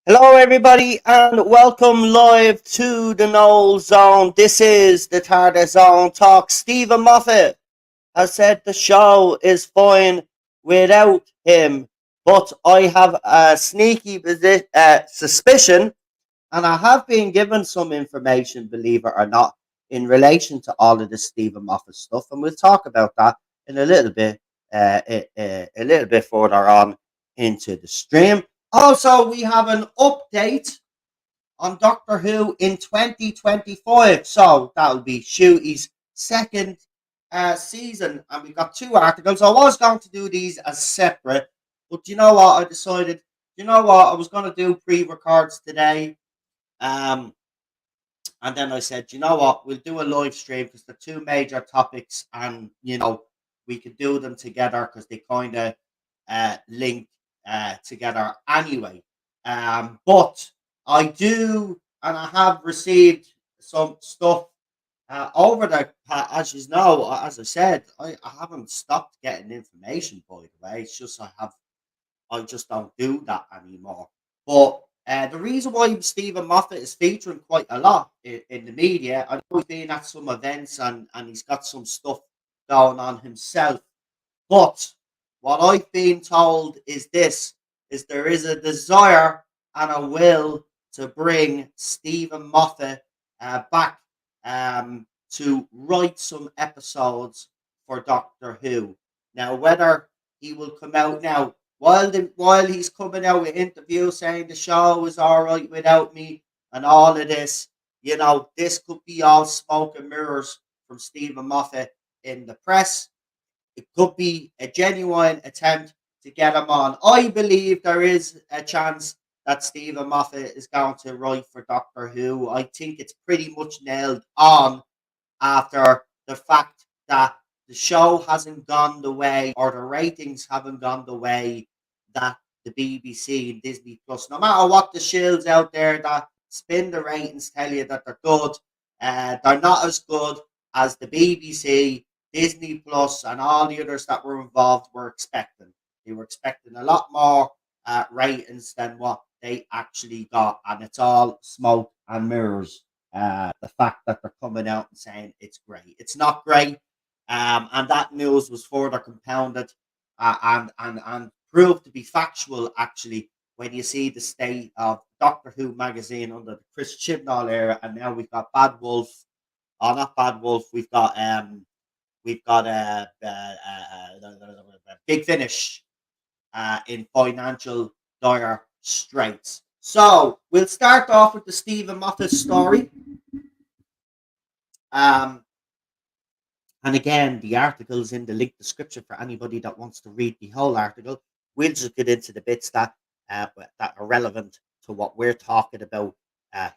Hello, everybody, and welcome live to the Knoll Zone. This is the Tartar Zone Talk. Stephen Moffat has said the show is fine without him, but I have a sneaky suspicion, and I have been given some information, believe it or not, in relation to all of this Stephen Moffat stuff, and we'll talk about that in a little bit further on into the stream. Also, we have an update on Doctor Who in 2025. So that'll be Shooty's second season. And we got two articles. I was going to do these as separate, but you know what? I decided, I was going to do pre records today. Um, and then I said, you know what? We'll do a live stream because they're two major topics and, we could do them together because they kind of link together anyway. But I do, and I have received some stuff over the, as you know, as I said, I haven't stopped getting information, by the way. It's just I just don't do that anymore. But the reason why Stephen Moffat is featuring quite a lot in the media, I know he's been at some events and he's got some stuff going on himself. But what I've been told is this: is there is a desire and a will to bring Stephen Moffat back to write some episodes for Doctor Who. Now, whether he will come out now while he's coming out with interviews saying the show is all right without me and all of this, this could be all smoke and mirrors from Stephen Moffat in the press. It could be a genuine attempt to get him on. I believe there is a chance that Stephen Moffat is going to write for Doctor Who. I think it's pretty much nailed on after the fact that the show hasn't gone the way or the ratings haven't gone the way that the BBC and Disney Plus, no matter what the shills out there that spin the ratings tell you that they're good, they're not as good as the BBC, Disney Plus, and all the others that were involved were expecting. They were expecting a lot more ratings than what they actually got, and it's all smoke and mirrors. The fact that they're coming out and saying it's great, it's not great, and that news was further compounded and proved to be factual. Actually, when you see the state of Doctor Who magazine under the Chris Chibnall era, and now we've got Bad Wolf, not Bad Wolf, we've got Big Finish in financial dire straits. So we'll start off with the Stephen Moffat story. Um, and again, the article's in the link description for anybody that wants to read the whole article. We'll just get into the bits that are relevant to what we're talking about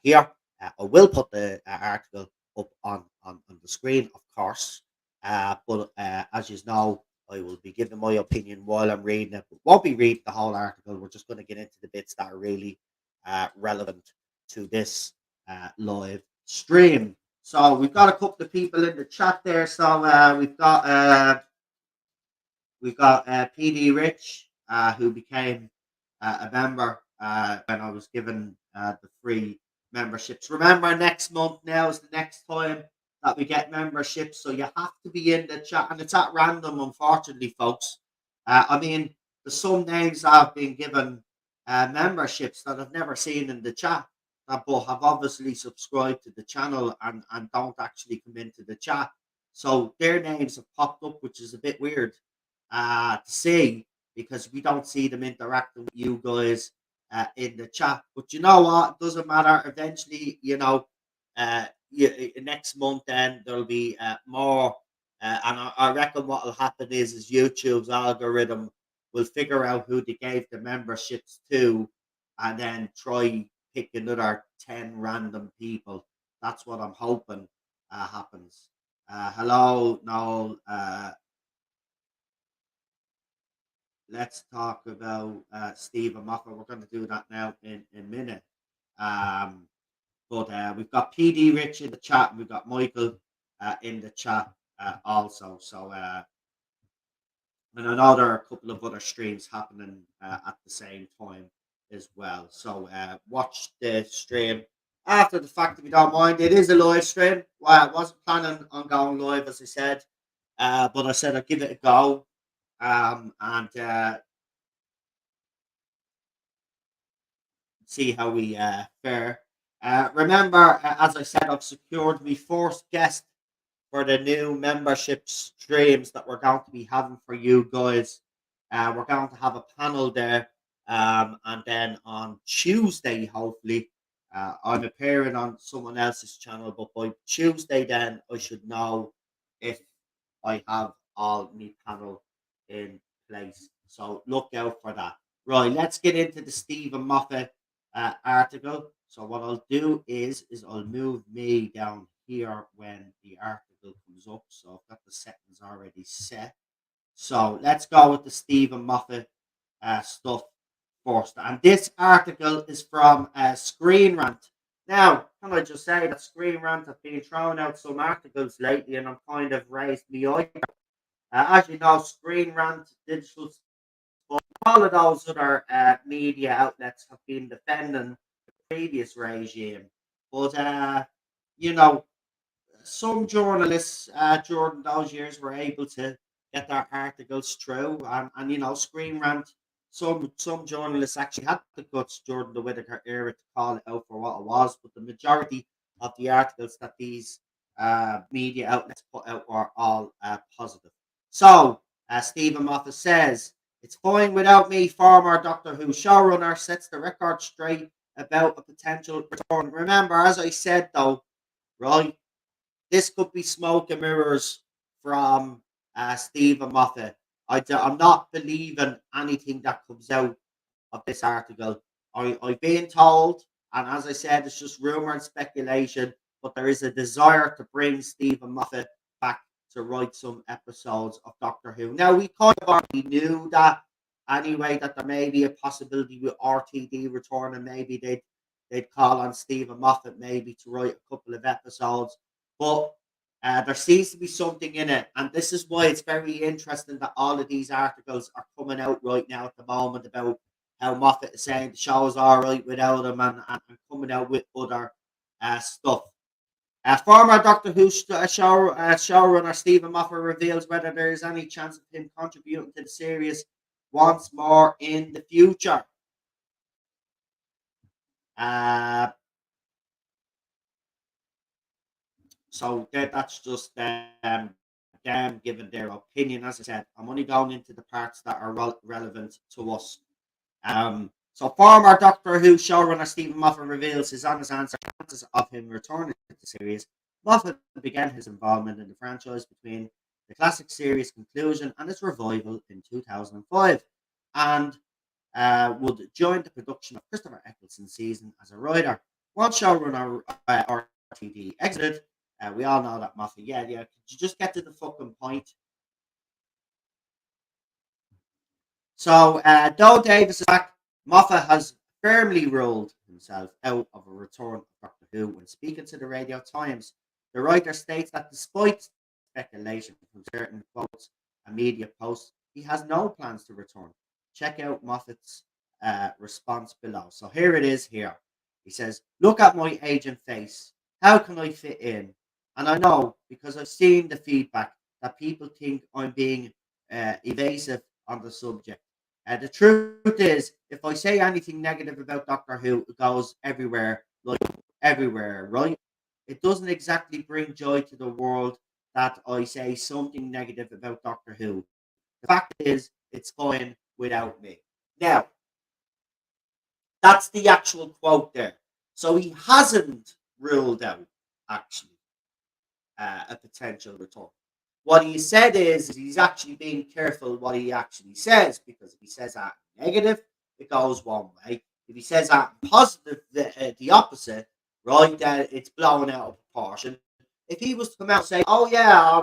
here. I will put the article up on the screen, of course. But as you know, I will be giving my opinion while I'm reading it. But won't be reading the whole article. We're just going to get into the bits that are really relevant to this live stream. So we've got a couple of people in the chat there. So we've got PD Rich, who became a member when I was given the free memberships. Remember, next month now is the next time that we get memberships, so you have to be in the chat, and it's at random, unfortunately, folks. I mean, there's some names that have been given memberships that I've never seen in the chat, but have obviously subscribed to the channel and don't actually come into the chat. So their names have popped up, which is a bit weird to see because we don't see them interacting with you guys in the chat. But you know what? It doesn't matter. Eventually, next month then there'll be more. And I reckon what will happen is YouTube's algorithm will figure out who they gave the memberships to and then try pick another 10 random people. That's what I'm hoping happens. Hello, Noel. Let's talk about Stephen Moffat. We're going to do that now in a minute. But we've got PD Rich in the chat, and we've got Michael in the chat also. So, and I know there are a couple of other streams happening at the same time. as well. So watch the stream after the fact if you don't mind. It is a live stream. Well, I wasn't planning on going live as I said, but I said I'd give it a go. And see how we fare. Remember, as I said, I've secured my first guest for the new membership streams that we're going to be having for you guys. We're going to have a panel there, and then on Tuesday, hopefully, I'm appearing on someone else's channel, but by Tuesday, then I should know if I have all my panel in place. So look out for that. Right, let's get into the Stephen Moffat article. So what I'll do is I'll move me down here when the article comes up. So I've got the settings already set. So let's go with the Stephen Moffat stuff first. And this article is from Screen Rant. Now, can I just say that Screen Rant have been throwing out some articles lately and I'm kind of raised me eye. As you know, Screen Rant, Digital Sport, all of those other media outlets have been defending the previous regime. But, you know, some journalists during those years were able to get their articles through, and you know, Screen Rant. Some journalists actually had the guts during the Whittaker era to call it out for what it was, but the majority of the articles that these media outlets put out were all positive. So, Stephen Moffat says, "It's fine without me." Former Doctor Who showrunner sets the record straight about a potential return. Remember, as I said, though, right? This could be smoke and mirrors from Stephen Moffat. I'm not believing anything that comes out of this article. I've been told, and as I said, it's just rumor and speculation, but there is a desire to bring Stephen Moffat back to write some episodes of Doctor Who. Now, we kind of already knew that anyway, that there may be a possibility with RTD returning. Maybe they'd call on Stephen Moffat maybe to write a couple of episodes. But there seems to be something in it, and this is why it's very interesting that all of these articles are coming out right now at the moment about how Moffat is saying the show is all right without him, and coming out with other stuff. Former Doctor Who showrunner Stephen Moffat reveals whether there is any chance of him contributing to the series once more in the future. Uh, So that's just them giving their opinion. As I said, I'm only going into the parts that are relevant to us. So former Doctor Who showrunner Stephen Moffat reveals his honest answers of him returning to the series. Moffat began his involvement in the franchise between the classic series conclusion and its revival in 2005, and would join the production of Christopher Eccleston's season as a writer. Once showrunner RTD exited, we all know that Moffat. Yeah, yeah. Could you just get to the fucking point? So, though Davis is back, Moffat has firmly ruled himself out of a return of Doctor Who. When speaking to the Radio Times, the writer states that despite speculation from certain quotes and media posts, he has no plans to return. Check out Moffat's response below. So here it is here. He says, "Look at my aging face. How can I fit in? And I know, because I've seen the feedback, that people think I'm being evasive on the subject. The truth is, if I say anything negative about Doctor Who, it goes everywhere, like everywhere, right? It doesn't exactly bring joy to the world that I say something negative about Doctor Who. The fact is, it's fine without me." Now, that's the actual quote there. So he hasn't ruled out, actually, a potential return. What he said is he's actually being careful what he actually says, because if he says that negative, it goes one way. If he says that positive, the opposite, right, then it's blown out of proportion. If he was to come out and say, "Oh yeah,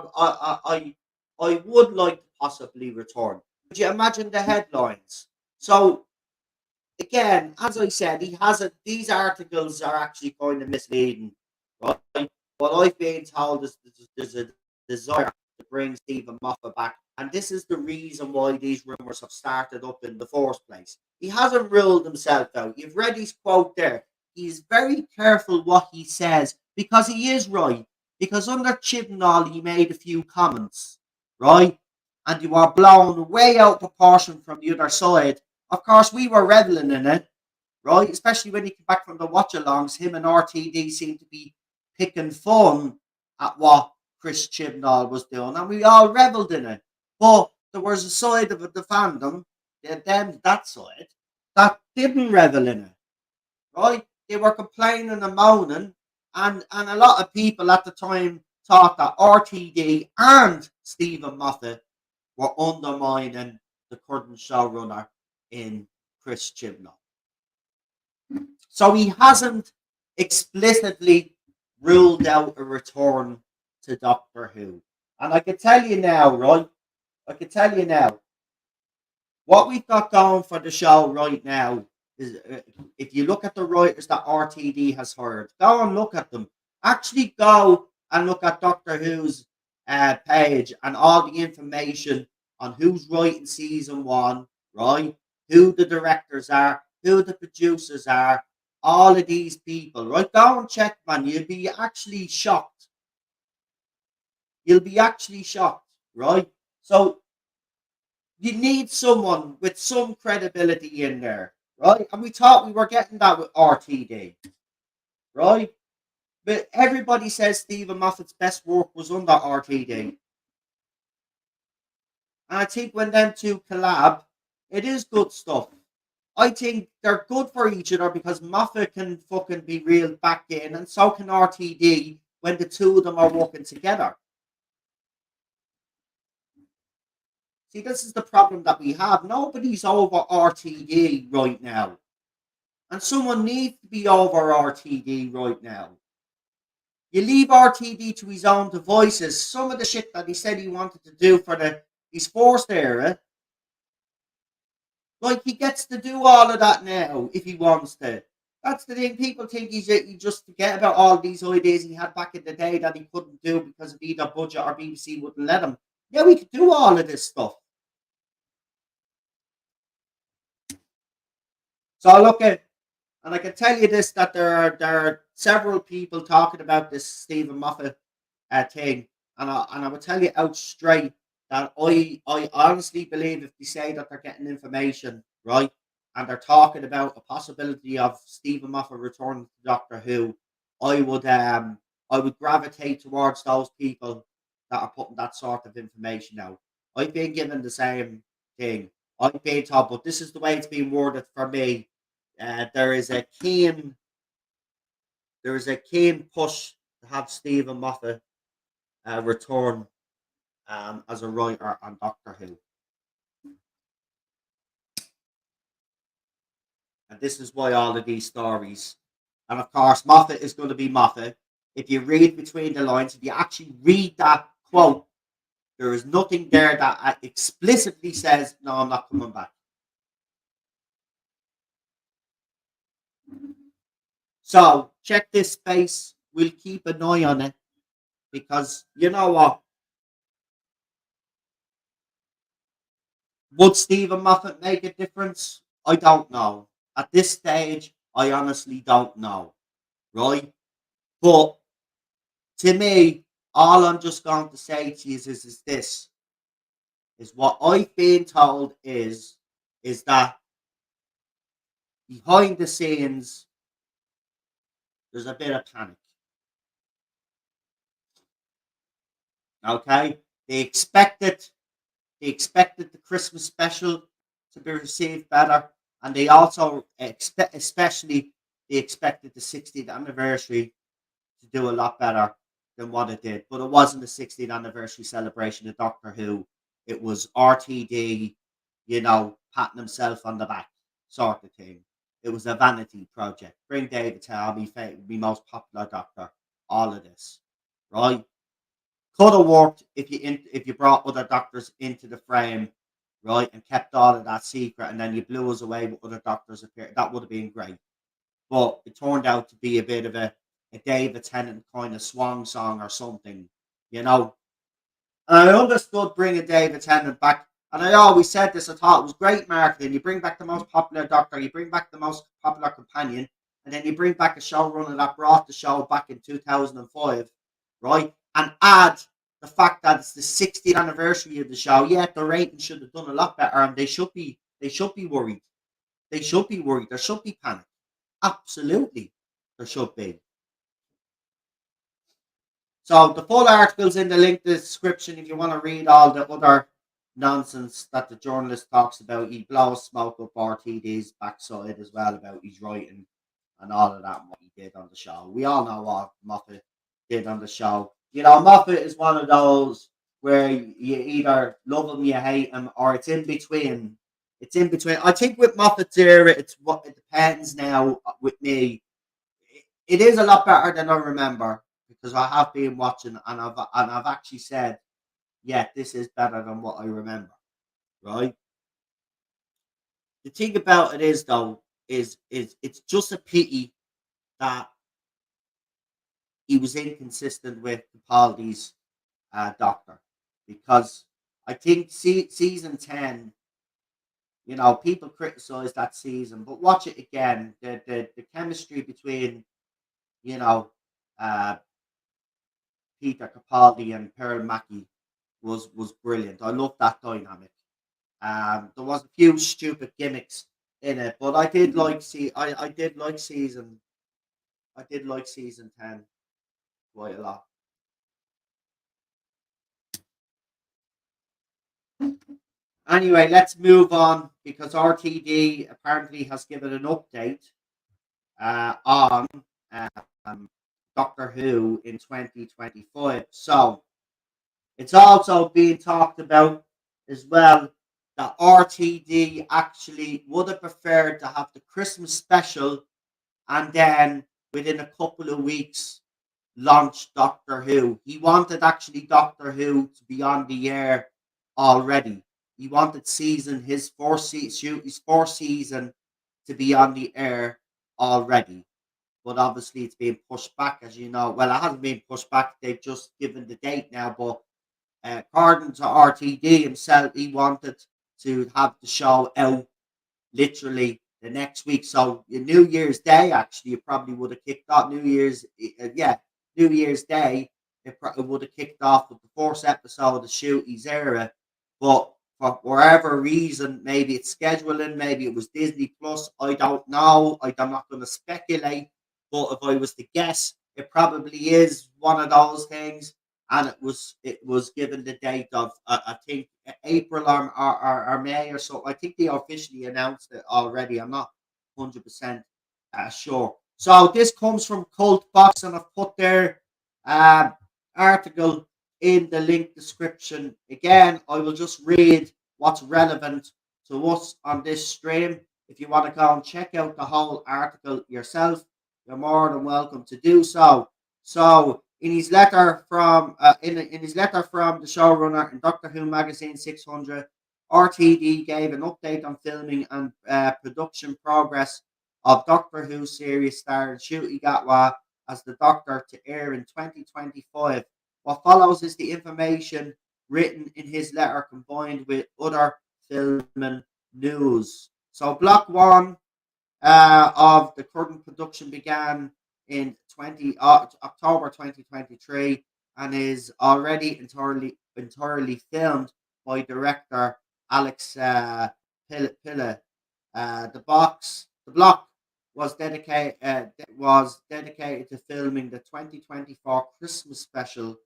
I would like to possibly return," could you imagine the headlines? So again, as I said, he hasn't. These articles are actually kind of misleading, right? What I've been told is there's a desire to bring Stephen Moffat back And this is the reason why these rumours have started up in the first place. He hasn't ruled himself out. You've read his quote there. He's very careful what he says because he is right. Because under Chibnall, he made a few comments, right? And you were blown way out of proportion from the other side. Of course, we were reveling in it, right? Especially when he came back from the watch alongs, him and RTD seemed to be picking fun at what Chris Chibnall was doing, and we all revelled in it. But there was a side of the fandom, that side, that didn't revel in it, right? They were complaining and moaning, and a lot of people at the time thought that RTD and Stephen Moffat were undermining the current showrunner in Chris Chibnall. So he hasn't explicitly ruled out a return to Doctor Who. And I can tell you now, right? I can tell you now, what we've got going for the show right now is if you look at the writers that RTD has hired, go and look at them. Actually, go and look at Doctor Who's page and all the information on who's writing season one, right? Who the directors are, who the producers are, all of these people, right? Go and check, man. You'll be actually shocked. You'll be actually shocked, right? So you need someone with some credibility in there, right? And we thought we were getting that with RTD, right? But everybody says Stephen Moffat's best work was under RTD. And I think when them two collab, it is good stuff. I think they're good for each other because Moffat can fucking be reeled back in, and so can RTD when the two of them are working together. See, this is the problem that we have. Nobody's over RTD right now. And someone needs to be over RTD right now. You leave RTD to his own devices. Some of the shit that he said he wanted to do for his forced era, like he gets to do all of that now if he wants to. That's the thing. People think he just forget about all these ideas he had back in the day that he couldn't do because of either budget or BBC wouldn't let him. Yeah, we could do all of this stuff. So I look at, and I can tell you this, that there are several people talking about this Stephen Moffat thing, and I will tell you out straight that I honestly believe if they say that they're getting information right and they're talking about a possibility of Stephen Moffat returning to Doctor Who, I would gravitate towards those people that are putting that sort of information out. I've been given the same thing. I've been told, but this is the way it's been worded for me. There is a keen push to have Stephen Moffat return as a writer on Doctor Who. And this is why all of these stories, and of course, Moffat is going to be Moffat. If you read between the lines, if you actually read that quote, there is nothing there that explicitly says, no, I'm not coming back. So check this space. We'll keep an eye on it because you know what? Would Stephen Moffat make a difference? I don't know. At this stage, I honestly don't know. Right? But to me, all I'm just going to say to you is this is what I've been told is that behind the scenes there's a bit of panic. Okay? They expected the Christmas special to be received better, and they also especially they expected the 60th anniversary to do a lot better than what it did. But it wasn't the 60th anniversary celebration of Doctor Who. It was RTD, patting himself on the back sort of thing. It was a vanity project. Bring David Tell, me most popular doctor. All of this, right? Could have worked if you brought other doctors into the frame, right, and kept all of that secret, and then you blew us away with other doctors appearing. That would have been great. But it turned out to be a bit of a David Tennant kind of swan song or something, you know. And I understood bringing David Tennant back. And I always said this, I thought it was great marketing. You bring back the most popular doctor, you bring back the most popular companion, and then you bring back a showrunner that brought the show back in 2005, right? And add the fact that it's the 60th anniversary of the show. Yeah, the ratings should have done a lot better, and they should be worried. They should be worried. There should be panic. Absolutely, there should be. So the full article's in the link description if you want to read all the other nonsense that the journalist talks about. He blows smoke up RTD's backside as well about his writing and all of that and what he did on the show. We all know what Moffat did on the show. You know, Moffat is one of those where you either love him, you hate him, or it's in between. It's in between. I think with Moffat's era, it's what it depends now with me. It is a lot better than I remember because I have been watching and I've actually said, yeah, this is better than what I remember. Right. The thing about it is though, is it's just a pity that he was inconsistent with Capaldi's doctor because I think season 10, you know, people criticize that season, but watch it again. The chemistry between, you know, uh, Peter Capaldi and Pearl Mackie was brilliant. I love that dynamic. There was a few stupid gimmicks in it, but I did like season 10 quite a lot. Anyway, let's move on because RTD apparently has given an update on um, Doctor Who in 2025. So it's also being talked about as well that RTD actually would have preferred to have the Christmas special and then within a couple of weeks launch Doctor Who. He wanted actually Doctor Who to be on the air already. He wanted his fourth season to be on the air already. But obviously it's being pushed back, as you know. Well, it hasn't been pushed back. They've just given the date now. But according to RTD himself, he wanted to have the show out literally the next week. So New Year's Day, actually, it probably would have kicked off. New Year's Day, it would have kicked off with the first episode of Shooty's era. But for whatever reason, maybe it's scheduling, maybe it was Disney Plus. I don't know. I'm not going to speculate. But if I was to guess, it probably is one of those things. And it was given the date of I think April or May or so. I think they officially announced it already. I'm not 100% sure. So this comes from Cult Box, and I've put their uh, article in the link description. Again, I will just read what's relevant to us on this stream. If you want to go and check out the whole article yourself, you're more than welcome to do so. So, in his letter from in his letter from the showrunner in Doctor Who magazine 600, RTD gave an update on filming and production progress of Doctor Who series starring Ncuti Gatwa as the Doctor to air in 2025. What follows is the information written in his letter combined with other filming news. So, Block 1 of the current production began in October 2023 and is already entirely filmed by director Alex Pilla. The block was dedicated to filming the 2024 Christmas special.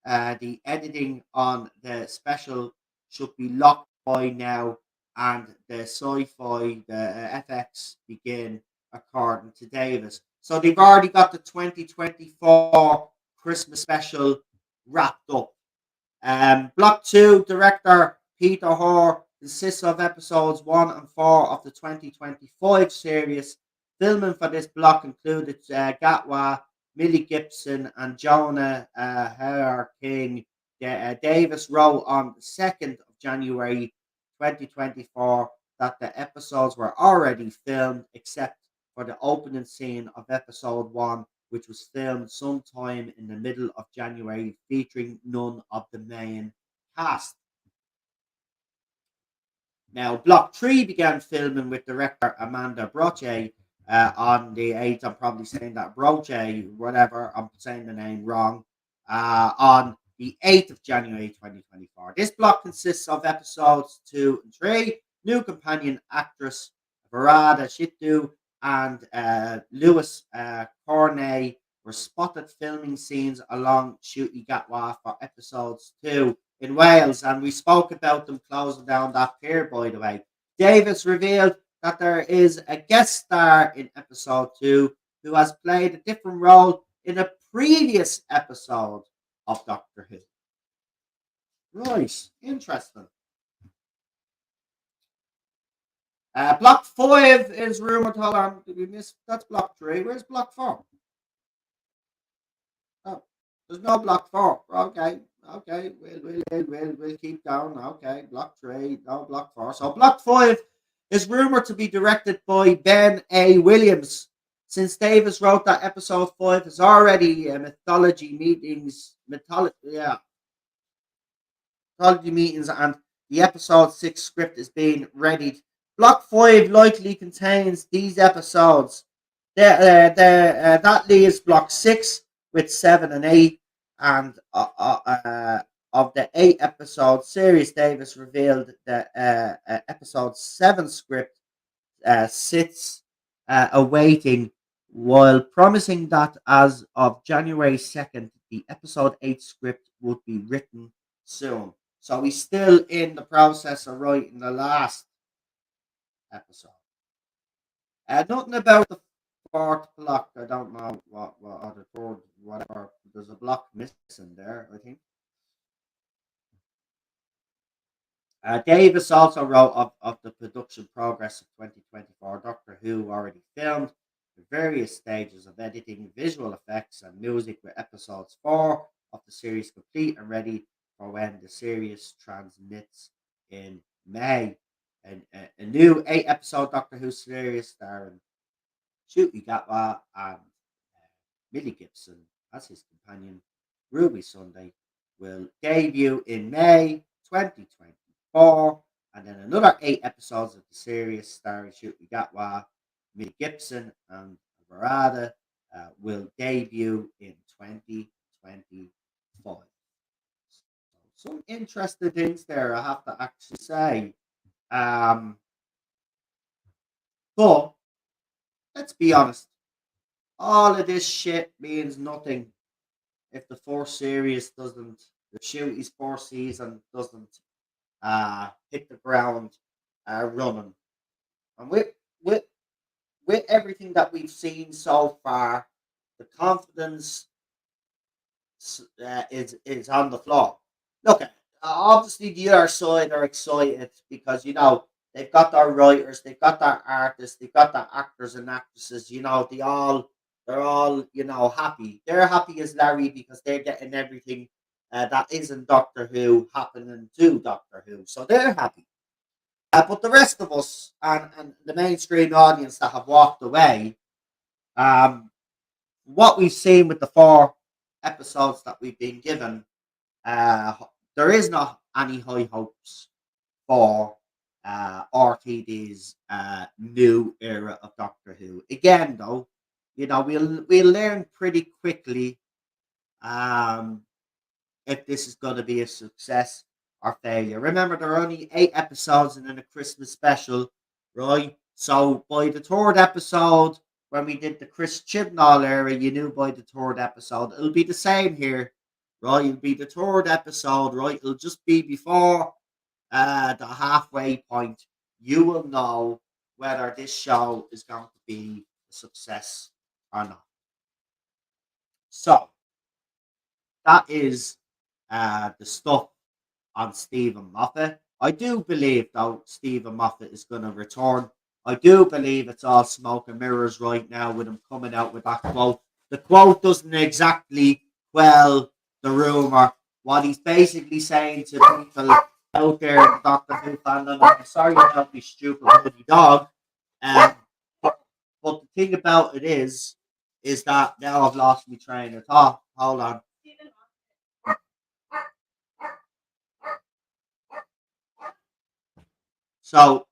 The editing on the special should be locked by now, and the sci-fi, the FX begin according to Davis. So they've already got the 2024 Christmas special wrapped up. Block 2 director Peter Hoare consists of episodes 1 and 4 of the 2025 series. Filming for this block included Gatwa, Millie Gibson, and Jonah Hare King. Davis wrote on the 2nd of January 2024 that the episodes were already filmed except for the opening scene of episode 1, which was filmed sometime in the middle of January, featuring none of the main cast. Now, Block 3 began filming with director Amanda Broche on the 8th. I'm probably saying that Broche, whatever, I'm saying the name wrong, on the 8th of January 2024. This block consists of episodes 2 and 3. New companion actress Varada Shittu and Lewis Corney were spotted filming scenes along Shuti Gatwa for episodes 2 in Wales, and we spoke about them closing down that pier, by the way. Davis revealed that there is a guest star in episode 2 who has played a different role in a previous episode of Doctor Who. Right, interesting. Block 5 is rumoured. Hold on, did we miss? That's block 3. Where's block 4? Oh, there's no block 4. Okay, okay, we'll keep going. Okay, block 3, no block 4. So block 5 is rumoured to be directed by Ben A. Williams. Since Davis wrote that episode 5 is already mythology meetings, and the episode 6 script is being readied. Block 5 likely contains these episodes. That leaves Block 6 with 7 and 8. And of the 8 episode series, Davis revealed that episode 7 script sits awaiting, while promising that as of January 2nd, the episode 8 script would be written soon. So he's still in the process of writing the last episode. Nothing about the fourth block. I don't know what or the third, whatever. There's a block missing there, I think. Davis also wrote of the production progress of 2024 Doctor Who, already filmed the various stages of editing, visual effects, and music, with episodes 4 of the series complete and ready for when the series transmits in May. And a new 8 episode Doctor Who series starring Shuti Gatwa and Millie Gibson as his companion, Ruby Sunday, will debut in May 2024, and then another 8 episodes of the series starring Shuti Gatwa, Millie Gibson, and Varada will debut in 2025. So, some interesting things there, I have to actually say. But let's be honest, all of this shit means nothing if the fourth series doesn't, the Shooty's fourth season doesn't hit the ground running. And with everything that we've seen so far, the confidence is on the floor. Look, obviously the other side are excited because they've got their writers, they've got their artists, they've got their actors and actresses. They're all happy. They're happy as Larry because they're getting everything that isn't Doctor Who happening to Doctor Who, so they're happy. But the rest of us and the mainstream audience that have walked away, um, what we've seen with the 4 episodes that we've been given, uh, there is not any high hopes for RTD's new era of Doctor Who. Again, though, we'll learn pretty quickly um, if this is going to be a success or failure. Remember, there are only 8 episodes and then a Christmas special, right? So by the 3rd episode, when we did the Chris Chibnall era, you knew by the 3rd episode it'll be the same here, right? It'll be the 3rd episode, right? It'll just be before the halfway point. You will know whether this show is going to be a success or not. So that is the stuff on Stephen Moffat. I do believe, though, Stephen Moffat is going to return. I do believe it's all smoke and mirrors right now with him coming out with that quote. The quote doesn't exactly quell the rumor. What he's basically saying to people out there in Doctor Who fandom, I'm sorry about me stupid bloody dog. Um, but the thing about it is, is that now I've lost my train of thought. Hold on. So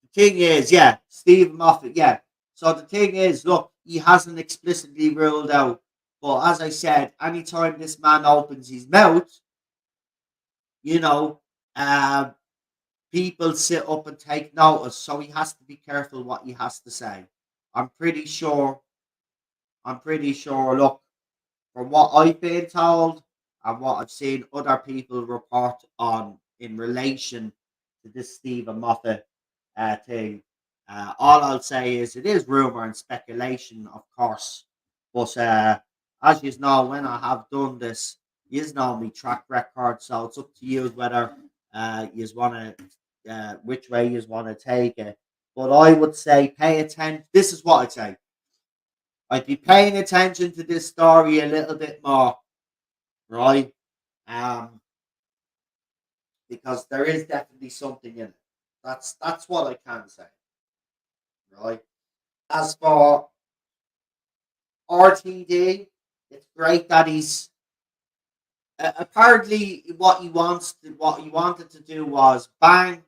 the thing is, yeah, Stephen Moffat, yeah. So the thing is, look, he hasn't explicitly ruled out. But as I said, anytime this man opens his mouth, you know, uh, people sit up and take notice. So he has to be careful what he has to say. I'm pretty sure. I'm pretty sure. Look, from what I've been told and what I've seen other people report on in relation to this Stephen Moffat thing, all I'll say is it is rumor and speculation, of course. But as you know, when I have done this, you know me track record, so it's up to you whether you want to which way you want to take it. But I would say pay attention. This is what I'd say. I'd be paying attention to this story a little bit more, right? Um, because there is definitely something in it. That's what I can say, right? As for RTD, it's great that he's apparently what he wanted to do was bang,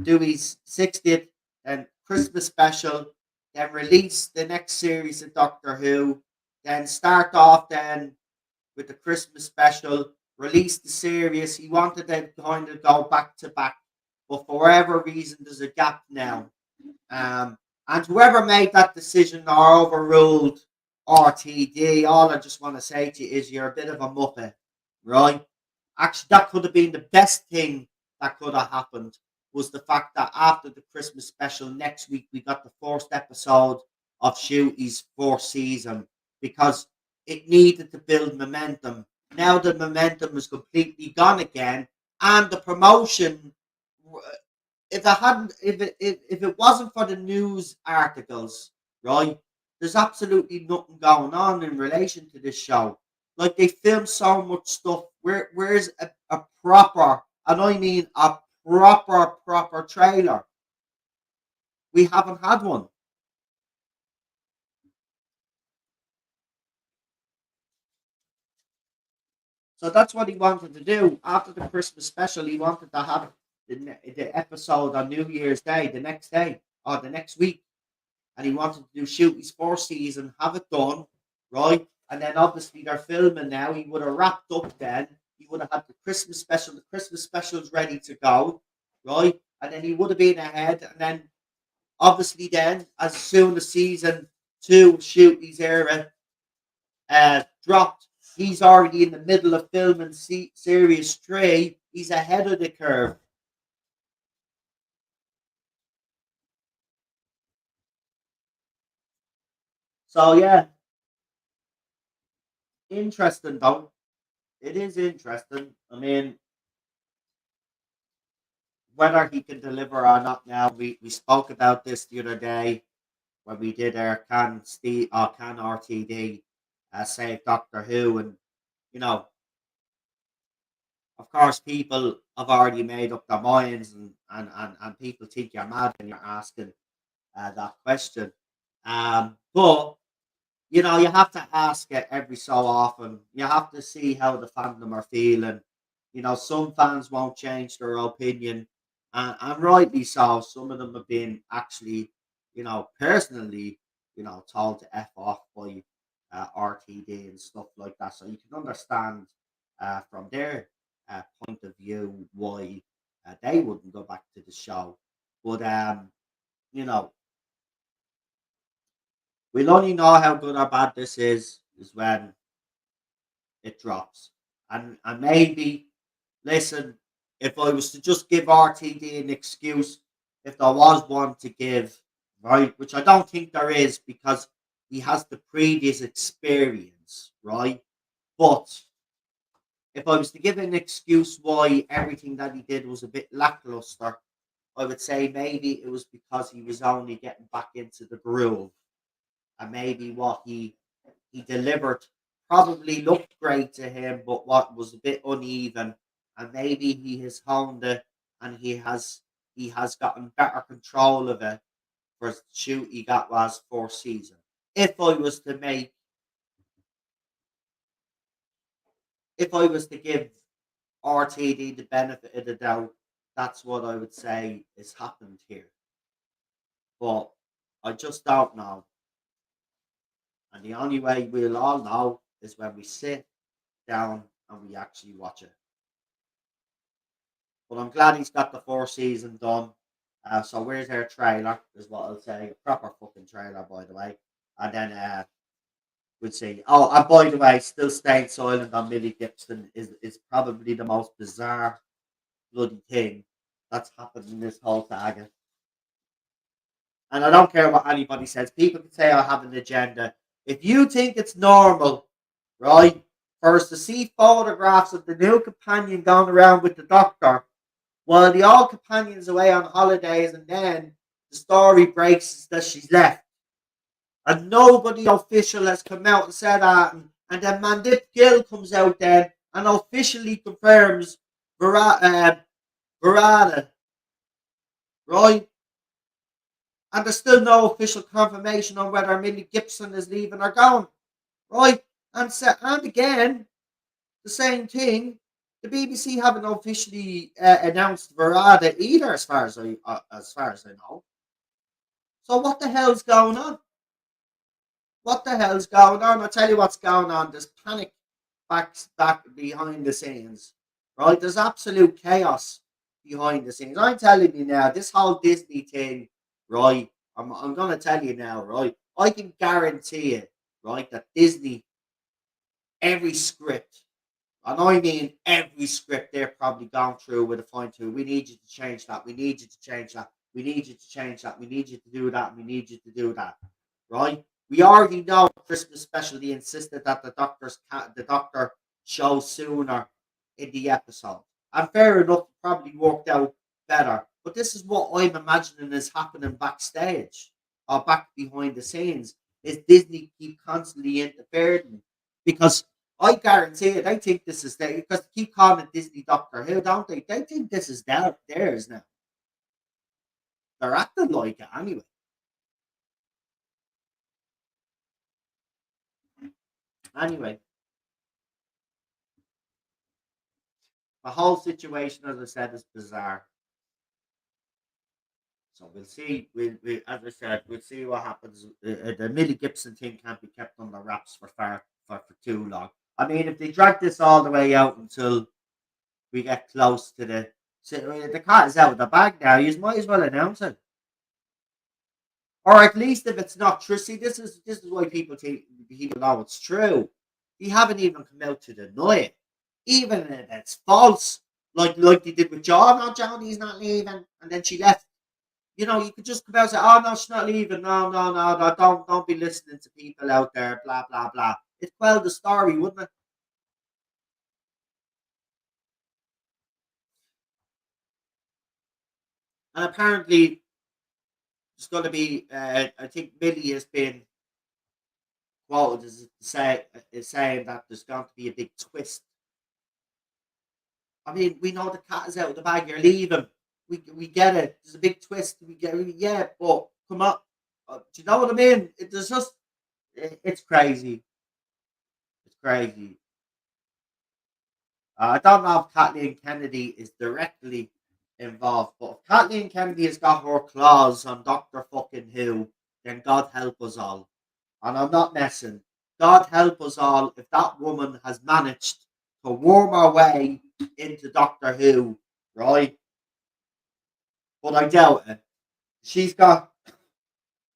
do his 60th and Christmas special, then release the next series of Doctor Who, then start off then with the Christmas special, release the series. He wanted them kind of go back to back, but for whatever reason, there's a gap now. Um, and whoever made that decision or overruled RTD, all I just want to say to you is you're a bit of a muppet, right? Actually, that could have been the best thing that could have happened was the fact that after the Christmas special next week, we got the first episode of Shooty's fourth season because it needed to build momentum. Now the momentum is completely gone again, and the promotion if I hadn't if it wasn't for the news articles, right, there's absolutely nothing going on in relation to this show. Like they film so much stuff. Where's a proper, and I mean a proper trailer? We haven't had one. So that's what he wanted to do after the Christmas special. He wanted to have the episode on New Year's Day, the next day or the next week, and he wanted to do shoot his fourth season, have it done, right? And then obviously they're filming now. He would have wrapped up then. He would have had the Christmas special. The Christmas special's ready to go, right? And then he would have been ahead. And then obviously then, as soon as season two shoot his era dropped, he's already in the middle of filming series three. He's ahead of the curve. So yeah, interesting though. It is interesting. I mean, whether he can deliver or not now, we spoke about this the other day when we did our can RTD save Doctor Who, and you know, of course, people have already made up their minds, and people think you're mad when you're asking that question. But you know, you have to ask it every so often. You have to see how the fandom are feeling. You know, some fans won't change their opinion, and rightly so. Some of them have been actually, you know, personally, you know, told to f off by RTD and stuff like that. So you can understand from their point of view why they wouldn't go back to the show. But you know, we'll only know how good or bad this is when it drops. And maybe, listen, if I was to just give RTD an excuse, if there was one to give, right, which I don't think there is because he has the previous experience, right? But if I was to give an excuse why everything that he did was a bit lackluster, I would say maybe it was because he was only getting back into the groove, and maybe what he delivered probably looked great to him, but what was a bit uneven, and maybe he has honed it and he has gotten better control of it for shoot he got last fourth season. if I was to make, if I was to give RTD the benefit of the doubt, that's what I would say has happened here. But I just don't know. And the only way we'll all know is when we sit down and we actually watch it. But I'm glad he's got the 4th season done. So where's our trailer? Is what I'll say. A proper fucking trailer, by the way. And then we'll see. Oh, and by the way, still staying silent on Millie Gibson is probably the most bizarre bloody thing that's happened in this whole saga. And I don't care what anybody says. People can say I have an agenda. If you think it's normal, right, for us to see photographs of the new companion going around with the doctor while the old companion's away on holidays, and then the story breaks that she's left. And nobody official has come out and said that. And then Mandip Gill comes out then and officially confirms Verada, right? And there's still no official confirmation on whether Millie Gibson is leaving or going, right? And again, the same thing. The BBC haven't officially announced Verada either, as far as I know. So what the hell's going on? What the hell's going on? I'll tell you what's going on. There's panic back behind the scenes, right? There's absolute chaos behind the scenes. I'm telling you now, this whole Disney thing, right? I'm gonna tell you now, right? I can guarantee it, right? That Disney, every script, and I mean every script, they're probably gone through with a fine tooth. We need you to change that. We need you to change that. We need you to change that. We need you to do that. We need you to do that. Right? We already know Christmas special. They insisted that the doctor shows sooner in the episode, and fair enough, probably worked out better. But this is what I'm imagining is happening backstage or back behind the scenes. Is Disney keep constantly interfering because I guarantee it. They think this is there because they keep calling it Disney Doctor Who, don't they? They think this is theirs now. They're acting like it anyway. Anyway, the whole situation, as I said, is bizarre. So we'll see. As I said, we'll see what happens. The Millie Gibson thing can't be kept under wraps for too long. I mean, if they drag this all the way out until we get close to the cat is out of the bag now. You might as well announce it, or at least if it's not true. See, this is why people know it's true. You haven't even come out to deny it, even if it's false. Like they did with John. Oh, Johnny's not leaving, and then she left. You could just come out and say, "Oh no, she's not leaving. No, no, no, no. Don't be listening to people out there. Blah blah blah." It quelled the story, wouldn't it? And apparently, it's going to be. I think Millie has been quoted as saying that there's going to be a big twist. I mean, we know the cat is out of the bag. You're leaving. We get it. There's a big twist. We get it. Yeah, but come on. Do you know what I mean? There's just it's crazy. It's crazy. I don't know if Kathleen Kennedy is directly involved, but if Kathleen Kennedy has got her claws on Doctor Fucking Who, then God help us all. And I'm not messing. God help us all if that woman has managed to worm her way into Doctor Who, right? But I doubt it. She's got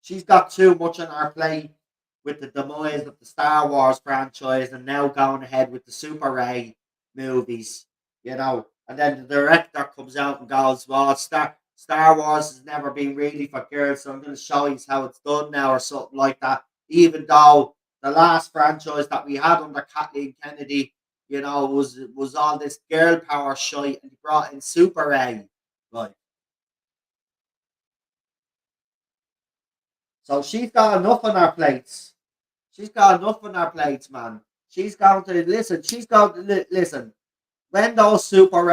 she's got too much on her plate with the demise of the Star Wars franchise and now going ahead with the Super Ray movies. And then the director comes out and goes, "Well, Star Wars has never been really for girls, so I'm going to show you how it's done now," or something like that. Even though the last franchise that we had under Kathleen Kennedy, was all this girl power shite, and he brought in Super Ray, right? So she's got enough on her plates. She's got enough on her plates, man. She's going to listen. She's going to listen. When if those Super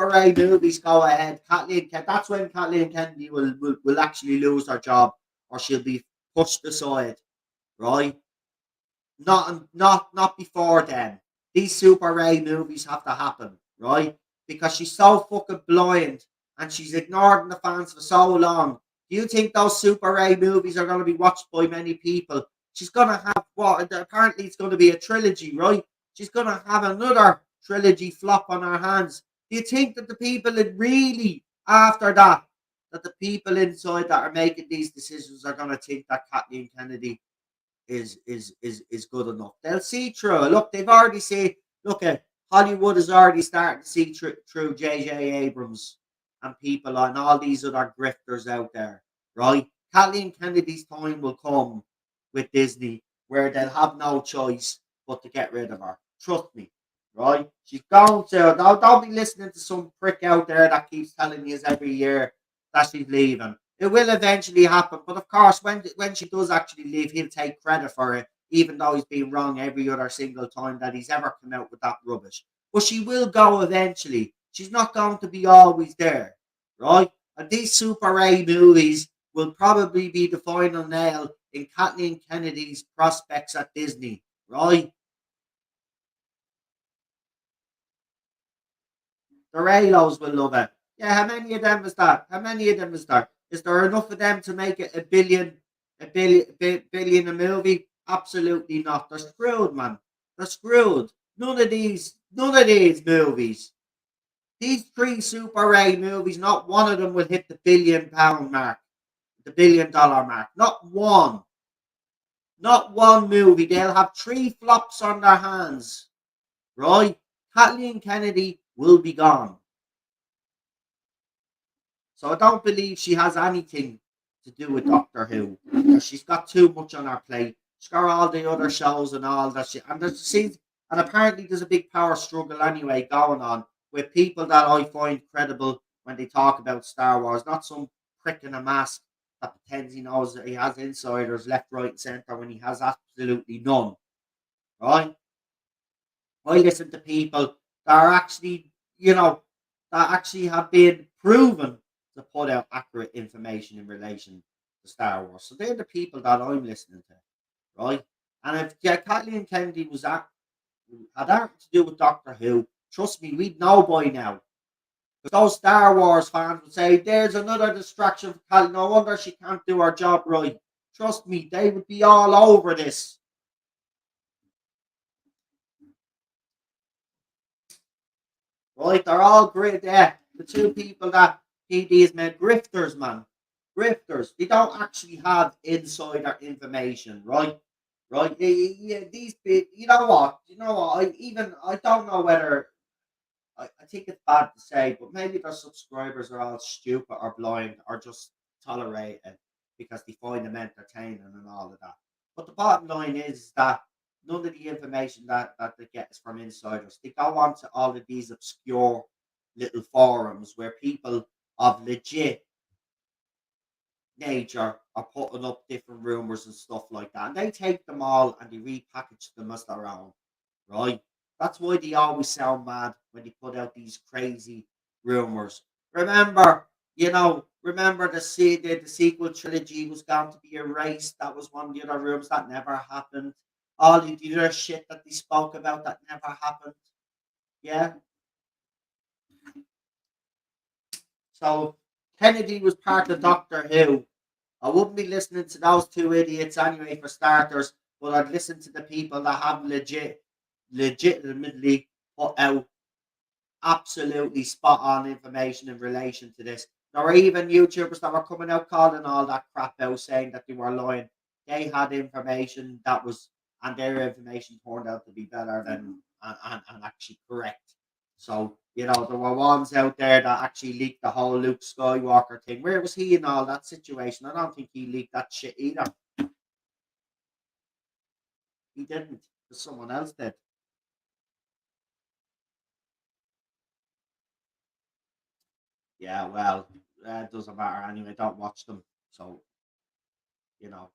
Ray movies go ahead, that's when Kathleen Kennedy will actually lose her job, or she'll be pushed aside. right? Not before then. These Super Ray movies have to happen, right? Because she's so fucking blind and she's ignored the fans for so long. Do you think those Super Ray movies are going to be watched by many people? She's going to have what? Apparently, it's going to be a trilogy, right? She's going to have another trilogy flop on her hands. Do you think that the people that really, after that, that the people inside that are making these decisions are going to think that Kathleen Kennedy is good enough? They'll see through. Look, they've already seen. Look at Hollywood is already starting to see through J.J. Abrams and people and all these other grifters out there, right? Kathleen Kennedy's time will come with Disney where they'll have no choice but to get rid of her. Trust me, right? She's going to. Don't be listening to some prick out there that keeps telling you every year that she's leaving. It will eventually happen, but of course, when she does actually leave, he'll take credit for it, even though he's been wrong every other single time that he's ever come out with that rubbish. But she will go eventually. She's not going to be always there, right? And these Super A movies will probably be the final nail in Kathleen Kennedy's prospects at Disney, right? The Raylos will love it. Yeah, how many of them is that? How many of them is there? Is there enough of them to make it a billion a movie? Absolutely not. They're screwed, man. They're screwed. None of these movies. These three Super A movies, not one of them will hit the £1 billion mark, the $1 billion mark. Not one. Not one movie. They'll have three flops on their hands, right? Kathleen Kennedy will be gone. So I don't believe she has anything to do with Doctor Who. Because she's got too much on her plate. She's got all the other shows and all that shit. And apparently there's a big power struggle anyway going on with people that I find credible when they talk about Star Wars. Not some prick in a mask that pretends he knows that he has insiders left, right, and centre when he has absolutely none. Right? I listen to people that are actually, that actually have been proven to put out accurate information in relation to Star Wars. So they're the people that I'm listening to, right? And if Kathleen Kennedy had anything to do with Doctor Who, trust me, we'd know by now. Because those Star Wars fans would say, there's another distraction for Kathleen. No wonder she can't do her job right. Trust me, they would be all over this. Right? They're all great there. The two people that PD has made grifters, man. Grifters. They don't actually have insider information, right? Right? Yeah, these people, you know what? I don't know whether I think it's bad to say, but maybe their subscribers are all stupid or blind or just tolerate it because they find them entertaining and all of that. But the bottom line is that none of the information that they get is from insiders. They go on to all of these obscure little forums where people of legit nature are putting up different rumors and stuff like that. And they take them all and they repackage them as their own, right? That's why they always sound mad when they put out these crazy rumors. Remember, remember the sequel trilogy was going to be erased. That was one of the other rumors that never happened. All the other shit that they spoke about that never happened. Yeah. So Kennedy was part of Doctor Who. I wouldn't be listening to those two idiots anyway, for starters, but I'd listen to the people that have legitimately put out absolutely spot on information in relation to this. There were even YouTubers that were coming out calling all that crap out, saying that they were lying. They had information that was, and their information turned out to be better than and actually correct. So, there were ones out there that actually leaked the whole Luke Skywalker thing. Where was he in all that situation? I don't think he leaked that shit either. He didn't, but someone else did. Yeah, well, it doesn't matter anyway. Don't watch them. So,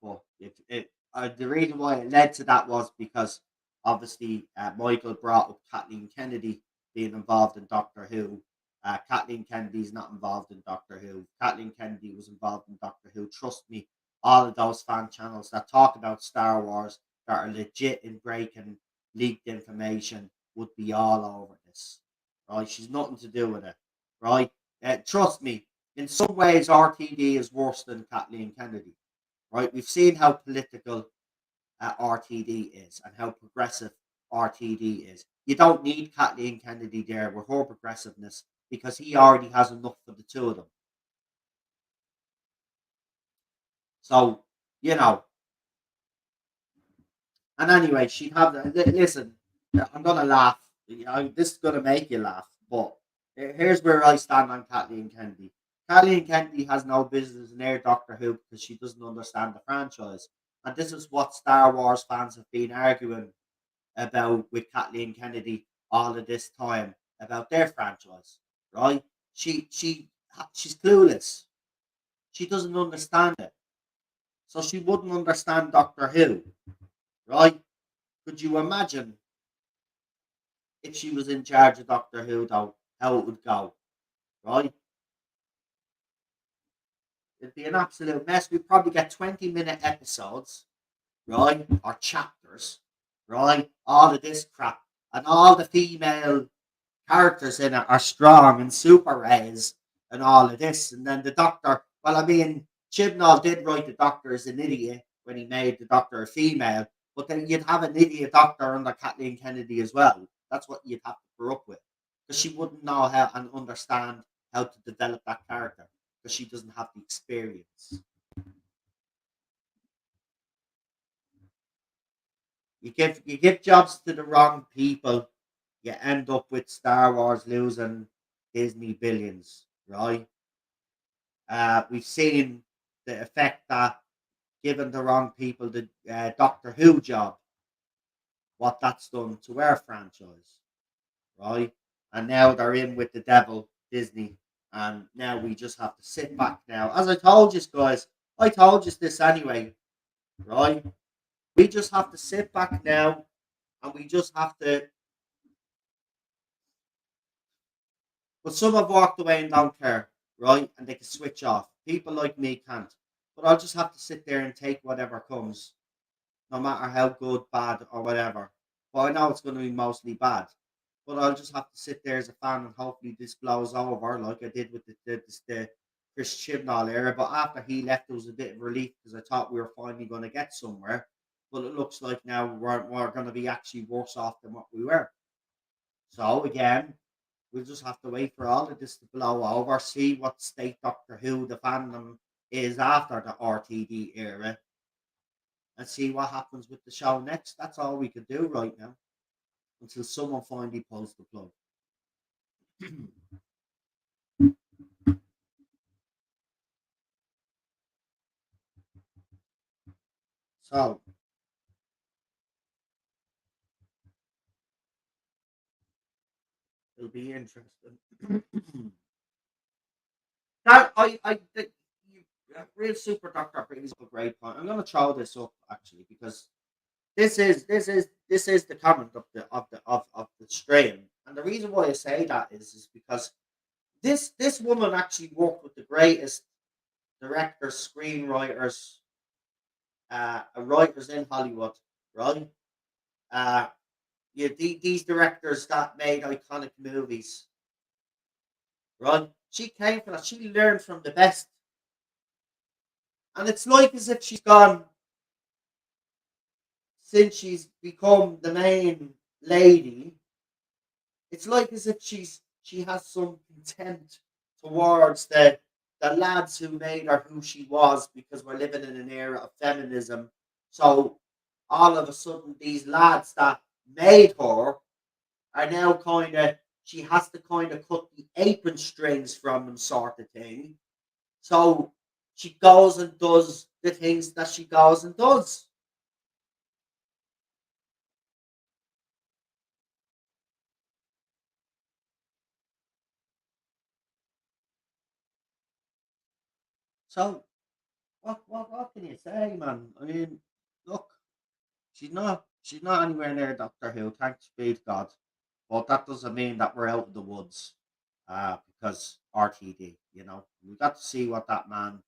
but if it the reason why it led to that was because obviously Michael brought up Kathleen Kennedy being involved in Doctor Who. Kathleen Kennedy's not involved in Doctor Who. Kathleen Kennedy was involved in Doctor Who. Trust me, all of those fan channels that talk about Star Wars that are legit in breaking leaked information would be all over this. Right? She's nothing to do with it. Right? Trust me, in some ways, RTD is worse than Kathleen Kennedy. Right? We've seen how political RTD is and how progressive RTD is. You don't need Kathleen Kennedy there with her progressiveness because he already has enough for the two of them. So, you know, and anyway, she'd have listen, I'm gonna laugh. This is gonna make you laugh, but here's where I stand on Kathleen Kennedy. Kathleen Kennedy has no business in Air Doctor Who because she doesn't understand the franchise. And this is what Star Wars fans have been arguing about with Kathleen Kennedy all of this time about their franchise, right? She's clueless. She doesn't understand it. So she wouldn't understand Doctor Who, right? Could you imagine if she was in charge of Doctor Who, though, how it would go, right? It'd be an absolute mess. We'd probably get 20-minute episodes, right? Or chapters, right? All of this crap. And all the female characters in it are strong and super raised and all of this. And then the Doctor, well, I mean, Chibnall did write the Doctor as an idiot when he made the Doctor a female, but then you'd have an idiot Doctor under Kathleen Kennedy as well. That's what you'd have to grow up with. Because she wouldn't know how and understand how to develop that character because she doesn't have the experience. You give jobs to the wrong people, you end up with Star Wars losing Disney billions, right? We've seen the effect that giving the wrong people the Doctor Who job, what that's done to our franchise, right? And now they're in with the devil, Disney, and now we just have to sit back now. As I told you guys, I told you this anyway, right? We just have to sit back now, and we just have to. But some have walked away and don't care, right? And they can switch off. People like me can't. But I'll just have to sit there and take whatever comes, no matter how good, bad, or whatever. But I know it's going to be mostly bad. But I'll just have to sit there as a fan and hopefully this blows over like I did with the Chris Chibnall era. But after he left, there was a bit of relief because I thought we were finally going to get somewhere. But it looks like now we're going to be actually worse off than what we were. So again, we'll just have to wait for all of this to blow over, see what state Doctor Who the fandom is after the RTD era, and see what happens with the show next. That's all we could do right now until someone finally pulls the plug. So it'll be interesting. That you, real super doctor brings up a great point. I'm going to throw this up actually because this is the comment of the stream, and the reason why I say that is because this woman actually worked with the greatest directors, screenwriters, writers in Hollywood, right? Uh, yeah, these directors that made iconic movies, right? She came from that. She learned from the best, and it's like as if she's gone since she's become the main lady. It's like as if she has some contempt towards the lads who made her who she was because we're living in an era of feminism. So all of a sudden these lads that made her are now kind of she has to kind of cut the apron strings from them sort of thing. So she goes and does the things that she goes and does. So what can you say, man? I mean, look, she's not anywhere near Doctor Who, thanks be to God. But that doesn't mean that we're out of the woods. Because RTD, we got to see what that man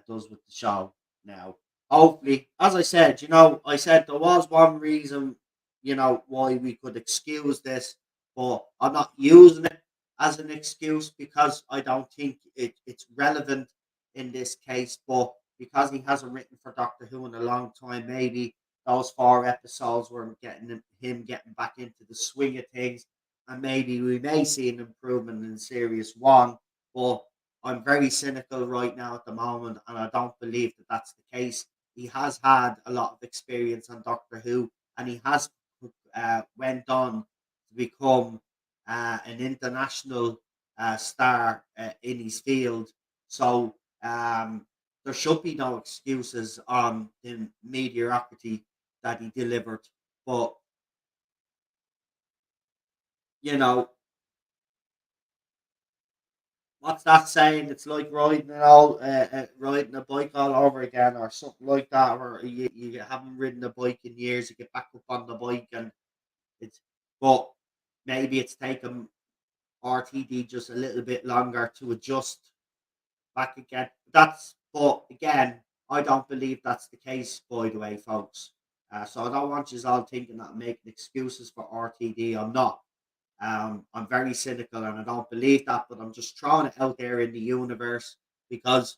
does with the show. now. Hopefully, as I said, I said there was one reason, why we could excuse this, but I'm not using it as an excuse because I don't think it's relevant in this case. But because he hasn't written for Doctor Who in a long time, maybe those 4 episodes were getting him getting back into the swing of things, and maybe we may see an improvement in Series 1. But I'm very cynical right now at the moment, and I don't believe that that's the case. He has had a lot of experience on Doctor Who, and he has went on to become an international star in his field. So there should be no excuses on the mediocrity that he delivered. But you know, what's that saying? It's like riding a bike all over again, or something like that. Or you haven't ridden a bike in years, you get back up on the bike, and it's but maybe it's taken RTD just a little bit longer to adjust back again. But again, I don't believe that's the case. By the way, folks. So I don't want you all thinking that I'm making excuses for RTD. I'm not. I'm very cynical and I don't believe that, but I'm just throwing it out there in the universe because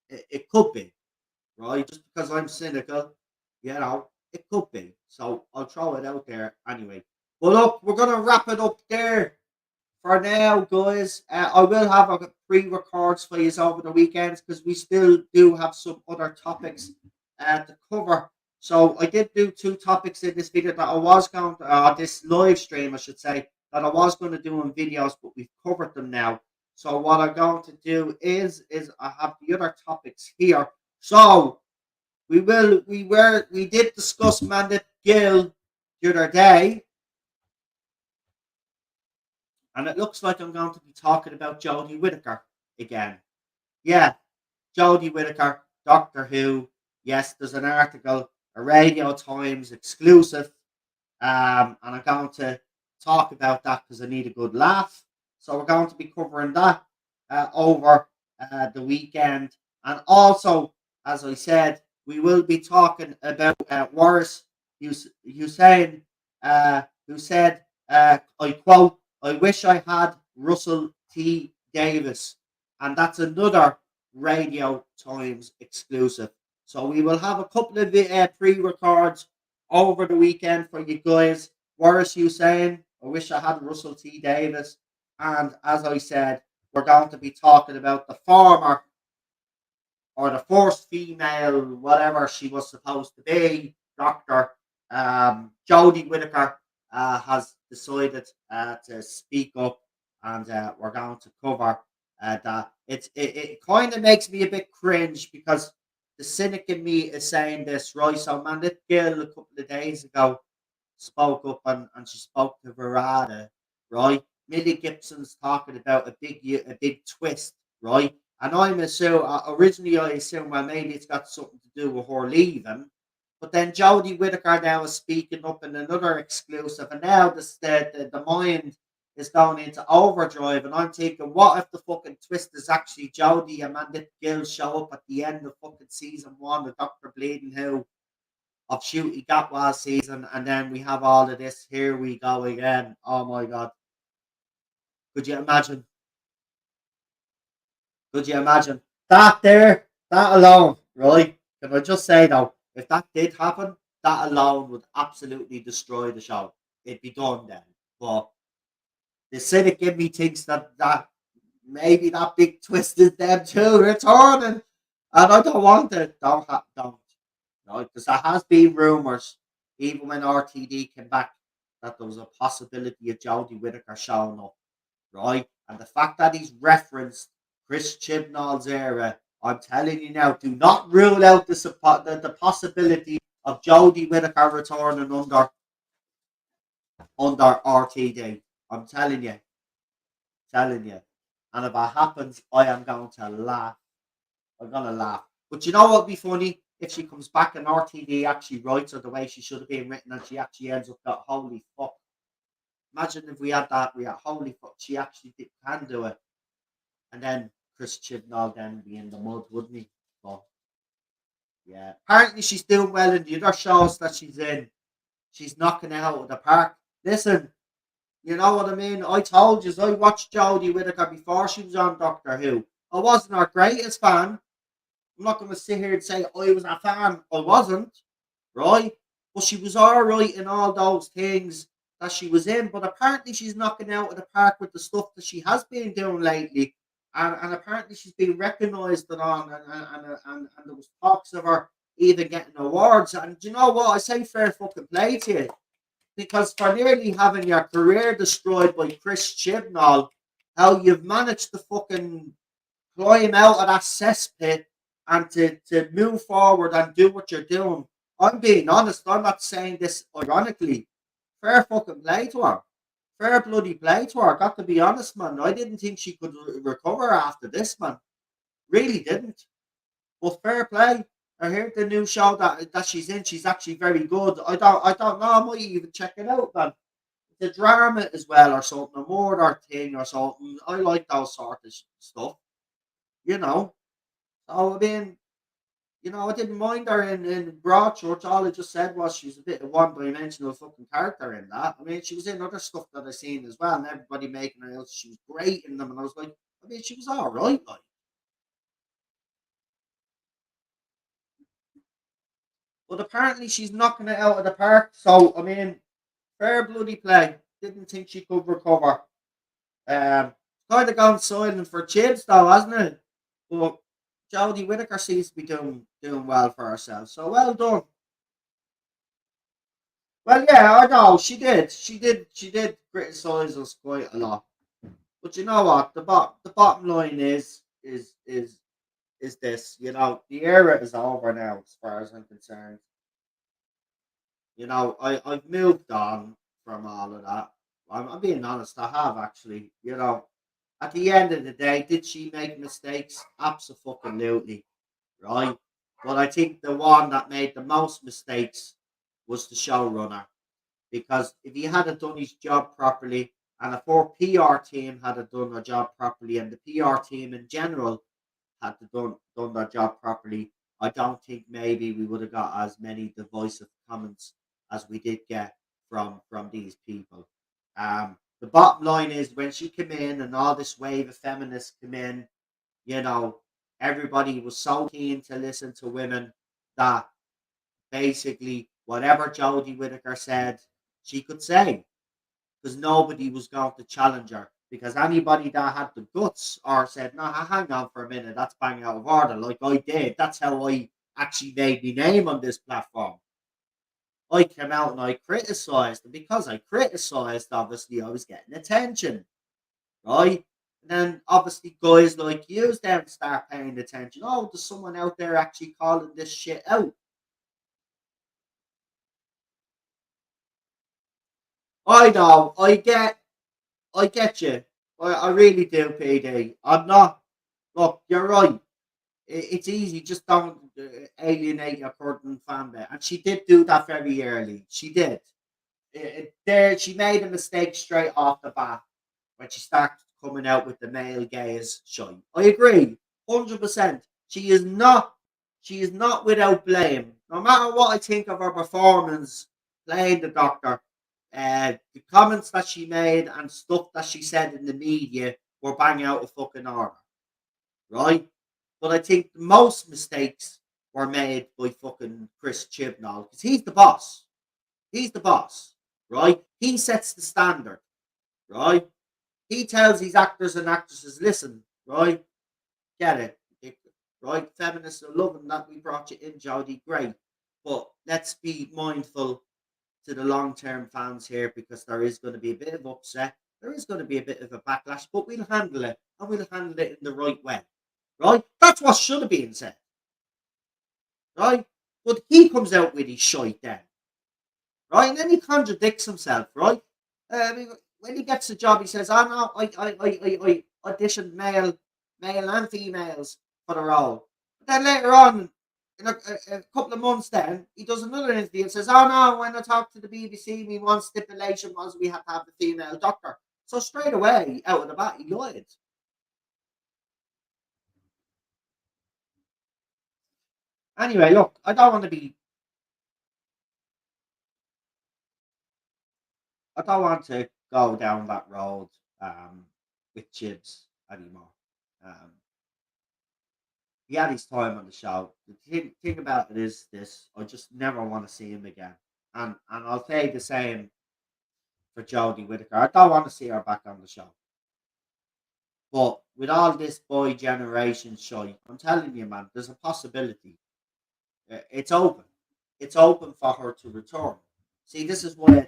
it could be, right? Just because I'm cynical, it could be. So I'll throw it out there anyway. Well, look, we're going to wrap it up there for now, guys. I will have a pre-records for you over the weekends because we still do have some other topics to cover. So I did do 2 topics in this video that I was going to, this live stream, I should say, that I was going to do in videos, but we've covered them now. So what I'm going to do is I have the other topics here. So we did discuss Mandip Gill the other day, and it looks like I'm going to be talking about Jodie Whittaker again. Yeah, Jodie Whittaker, Doctor Who. Yes, there's an article, a Radio Times exclusive, and I'm going to talk about that because I need a good laugh. So we're going to be covering that over the weekend, and also, as I said, we will be talking about Waris Hussein, who said, "I quote: I wish I had Russell T Davis," and that's another Radio Times exclusive. So we will have a couple of pre-records over the weekend for you guys. Waris Hussein, I wish I had Russell T Davis, and as I said, we're going to be talking about the former or the first female, whatever she was supposed to be, Doctor Jodie Whittaker has decided to speak up, and we're going to cover that. It kind of makes me a bit cringe because the cynic in me is saying this, right? So, Mandip Gill a couple of days ago spoke up and she spoke to Verada, right? Millie Gibson's talking about a big twist, right? And originally I assumed, well, maybe it's got something to do with her leaving. But then Jodie Whittaker now is speaking up in another exclusive, and now the mind is going into overdrive. And I'm thinking, what if the fucking twist is actually Jodie and Mandip Gill show up at the end of fucking season 1 of Doctor Bleeding Who of Shooty Gatwa season, and then we have all of this. Here we go again. Oh my god. Could you imagine? Could you imagine that there? That alone, right? Can I just say though, if that did happen, that alone would absolutely destroy the show. It'd be done then. But the cynic in me thinks that maybe that big twist is them too returning, and I don't want it. Don't. No, because there has been rumours, even when RTD came back, that there was a possibility of Jodie Whittaker showing up, right? And the fact that he's referenced Chris Chibnall's era, I'm telling you now, do not rule out the possibility of Jodie Whittaker returning under RTD. I'm telling you. And if that happens, I am going to laugh. I'm gonna laugh. But you know what would be funny? If she comes back and RTD actually writes her the way she should have been written and she actually ends up that holy fuck. Imagine if we had that, we had holy fuck, she actually can do it. And then Chris Chibnall then be in the mud, wouldn't he? But Yeah. Apparently, she's doing well in the other shows that she's in. She's knocking it out of the park. Listen, you know what I mean? I told you, I watched Jodie Whittaker before she was on Doctor Who. I wasn't her greatest fan. I'm not going to sit here and say I was a fan. I wasn't, right? But she was all right in all those things that she was in. But apparently, she's knocking out of the park with the stuff that she has been doing lately. And apparently, she's been recognised and on. And there was talks of her even getting awards. And do you know what? I say fair fucking play to you. Because for nearly having your career destroyed by Chris Chibnall, how you've managed to fucking climb out of that cesspit and to move forward and do what you're doing. I'm being honest. I'm not saying this ironically. Fair fucking play to her. Fair bloody play to her. Got to be honest, man. I didn't think she could recover after this, man. Really didn't. But fair play. I heard the new show that she's in. She's actually very good. I don't know. I might even check it out, man. The drama as well, or something, a murder thing, or something. I like those sort of stuff. You know. So I mean, I didn't mind her in Broadchurch. All I just said was she's a bit of one-dimensional fucking character in that. I mean, she was in other stuff that I seen as well, and everybody making her out she was great in them, and I was like, I mean, she was all right, like. But apparently she's knocking it out of the park. So I mean, fair bloody play. Didn't think she could recover. Kind of gone silent for Chibs though, hasn't it? But Jodie Whittaker seems to be doing well for herself. So well done. Well, yeah, I know she did. She did criticise us quite a lot. But you know what? The bottom line is this. The era is over now, as far as I'm concerned. I've moved on from all of that. I'm being honest. I have actually. At the end of the day, did she make mistakes? Absolutely, right? But I think the one that made the most mistakes was the showrunner. Because if he hadn't done his job properly, and if our PR team hadn't done their job properly, and the PR team in general had to done their job properly, I don't think maybe we would have got as many divisive comments as we did get from these people. The bottom line is when she came in and all this wave of feminists came in, you know, everybody was so keen to listen to women that basically whatever Jodie Whittaker said, she could say because nobody was going to challenge her. Because anybody that had the guts or said, "No, hang on for a minute, that's bang out of order," like I did. That's how I actually made my name on this platform. I came out and I criticised, and because I criticised, obviously I was getting attention, right? And then obviously guys like you then start paying attention. Oh, there's someone out there actually calling this shit out. I know, I get you. I really do, PD. I'm not. Look, you're right. It's easy. Just don't alienate your current fan base. And she did do that very early. She did. There, she made a mistake straight off the bat when she started coming out with the male gaze shine. I agree, 100%. She is not. She is not without blame. No matter what I think of her performance playing the Doctor, the comments that she made and stuff that she said in the media were bang out of fucking order, right? But I think most mistakes were made by fucking Chris Chibnall because he's the boss. He's the boss, right? He sets the standard, right? He tells these actors and actresses, listen, right? Get it, right? Feminists are loving that we brought you in, Jodie. Great. But let's be mindful to the long term fans here because there is going to be a bit of upset. There is going to be a bit of a backlash, but we'll handle it and we'll handle it in the right way, right? That's what should have been said, right? But he comes out with his shite then, right? And then he contradicts himself, right? When he gets the job, he says, "Oh no, I auditioned male and females for the role." But then later on, in a couple of months, then he does another interview and says, "Oh no, when I talked to the BBC, my one stipulation was we had to have the female doctor." So straight away, out of the bat, he lied. Anyway, look, I don't want to go down that road with Chibs anymore. Um, he had his time on the show. The thing about it is this: I just never want to see him again. And I'll say the same for Jodie Whittaker. I don't want to see her back on the show. But with all this boy generation show, I'm telling you, man, there's a possibility. It's open. It's open for her to return. See, this is why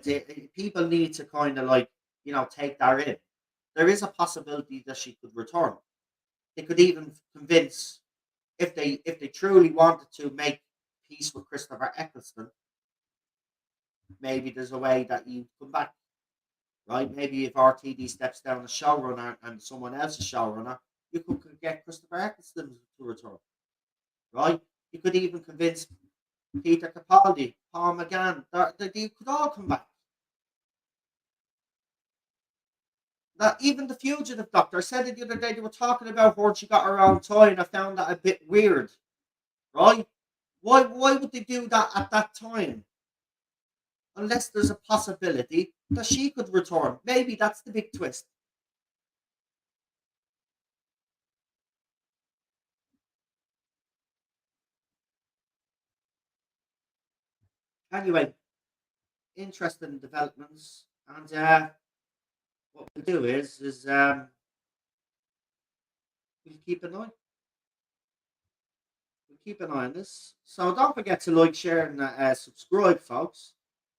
people need to kind of like take that in. There is a possibility that she could return. They could even convince if they truly wanted to make peace with Christopher Eccleston. Maybe there's a way that you come back, right? Maybe if RTD steps down as showrunner and someone else is showrunner, you could get Christopher Eccleston to return, right? You could even convince Peter Capaldi, Paul McGann, they could all come back. That even the fugitive doctor, I said it the other day, they were talking about her, she got her own toy, and I found that a bit weird, right? Why would they do that at that time? Unless there's a possibility that she could return. Maybe that's the big twist. Anyway, interesting developments, and what we'll do is we'll keep an eye. We'll keep an eye on this. So don't forget to like, share, and subscribe, folks.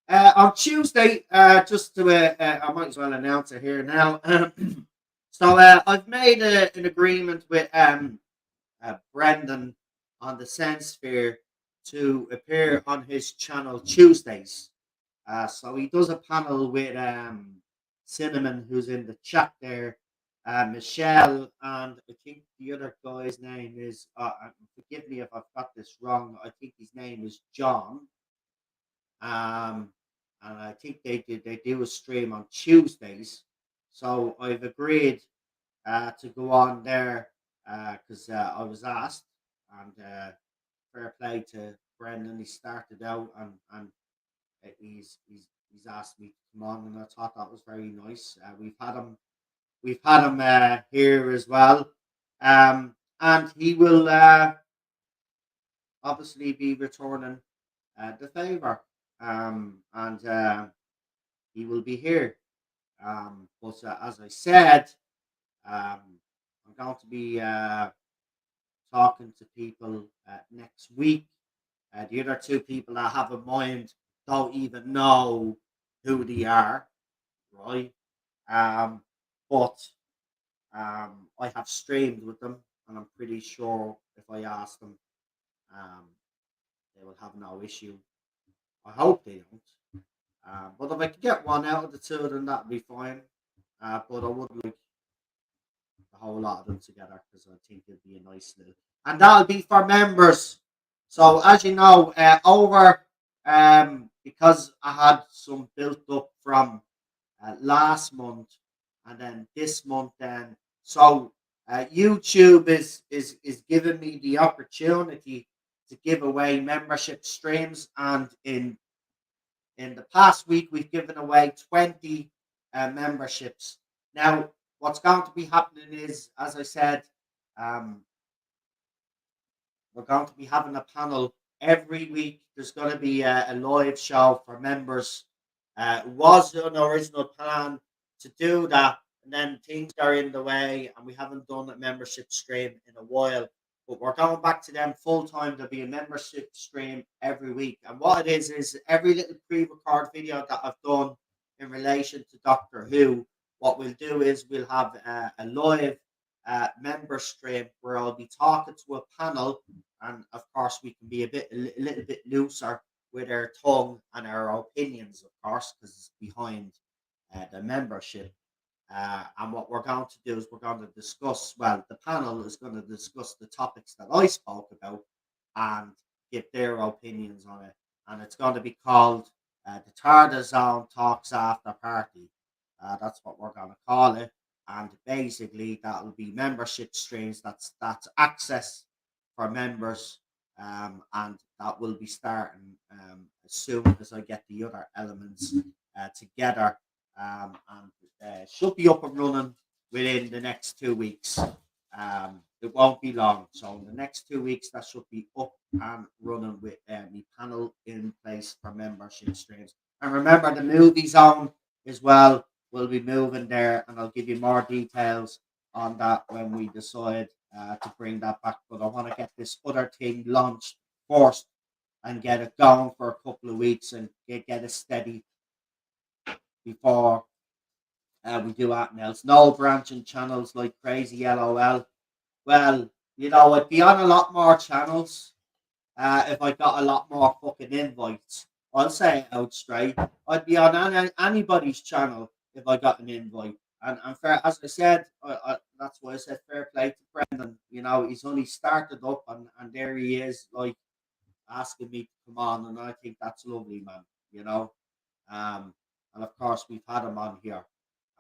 On Tuesday, just to I might as well announce it here now. So I've made an agreement with Brendan on the Sense Sphere to appear on his channel Tuesdays. So he does a panel with Cinnamon, who's in the chat there, Michelle, and I think the other guy's name is, forgive me if I've got this wrong, I think his name is John. Um, and I think they do a stream on Tuesdays. So I've agreed to go on there because I was asked, and fair play to Brendan. He started out and he's asked me to come on, and I thought that was very nice. We've had him here as well, and he will obviously be returning the favor, and he will be here. But as I said, um, I'm going to be talking to people next week. The other two people I have in mind don't even know who they are, right? Um, but I have streamed with them, and I'm pretty sure if I ask them, um, they will have no issue. I hope they don't. But if I could get one out of the two of them, that'd be fine. But I would like a whole lot of them together because I think it'd be a nice little, and that'll be for members. So as you know, over because I had some built up from last month and then this month, then so YouTube is giving me the opportunity to give away membership streams, and in the past week, we've given away 20 memberships. Now, what's going to be happening is, as I said, um, we're going to be having a panel every week. There's going to be a live show for members. It was an original plan to do that, and then things are in the way, and we haven't done a membership stream in a while. But we're going back to them full time. There'll be a membership stream every week, and what it is every little pre-record video that I've done in relation to Doctor Who. What we'll do is we'll have a live member stream where I'll be talking to a panel, and of course we can be a little bit looser with our tongue and our opinions, of course, because it's behind the membership. And what we're going to do is we're going to discuss. Well, the panel is going to discuss the topics that I spoke about and give their opinions on it. And it's going to be called the Tarda Zone Talks After Party. That's what we're going to call it, and basically that will be membership streams. That's access for members and that will be starting as soon as I get the other elements together, and should be up and running within the next 2 weeks. It won't be long, so in the next 2 weeks that should be up and running with the panel in place for membership streams. And remember, the movie zone as well will be moving there, and I'll give you more details on that when we decide to bring that back. But I want to get this other thing launched first and get it going for a couple of weeks and get it steady before we do anything else. No branching channels like crazy LOL. Well, I'd be on a lot more channels if I got a lot more fucking invites. I'll say it out straight. I'd be on anybody's channel if I got an invite. And fair, as I said, that's why I said fair play to Brendan. He's only started up, and there he is, like asking me to come on, and I think that's lovely, man. You know, and of course we've had him on here,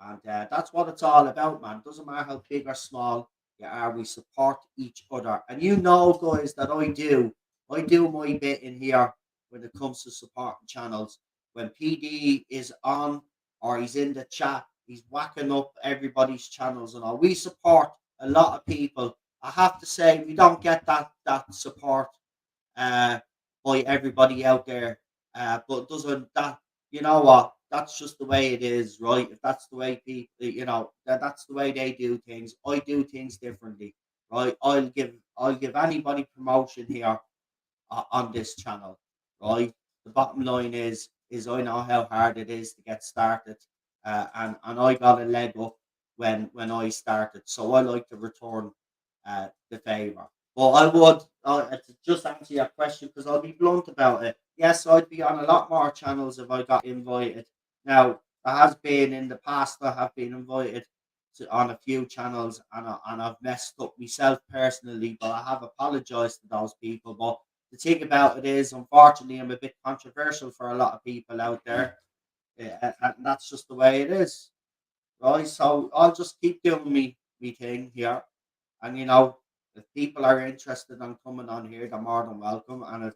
and that's what it's all about, man. Doesn't matter how big or small you are, we support each other, and guys, that I do my bit in here when it comes to supporting channels. When PD is on or he's in the chat, he's whacking up everybody's channels and all. We support a lot of people. I have to say, we don't get that support uh, by everybody out there. But doesn't that, you know what? That's just the way it is, right? If that's the way people, that's the way they do things. I do things differently, right? I'll give anybody promotion here on this channel, right? The bottom line is I know how hard it is to get started, and I got a leg up when I started, so I like to return the favor. But I would to just answer your question, because I'll be blunt about it. Yes, I'd be on a lot more channels if I got invited. Now, there has been in the past, I have been invited on a few channels, and I've messed up myself personally, but I have apologized to those people. But the thing about it is, unfortunately, I'm a bit controversial for a lot of people out there, and that's just the way it is, right? So I'll just keep doing me thing here, and if people are interested in coming on here, they're more than welcome. And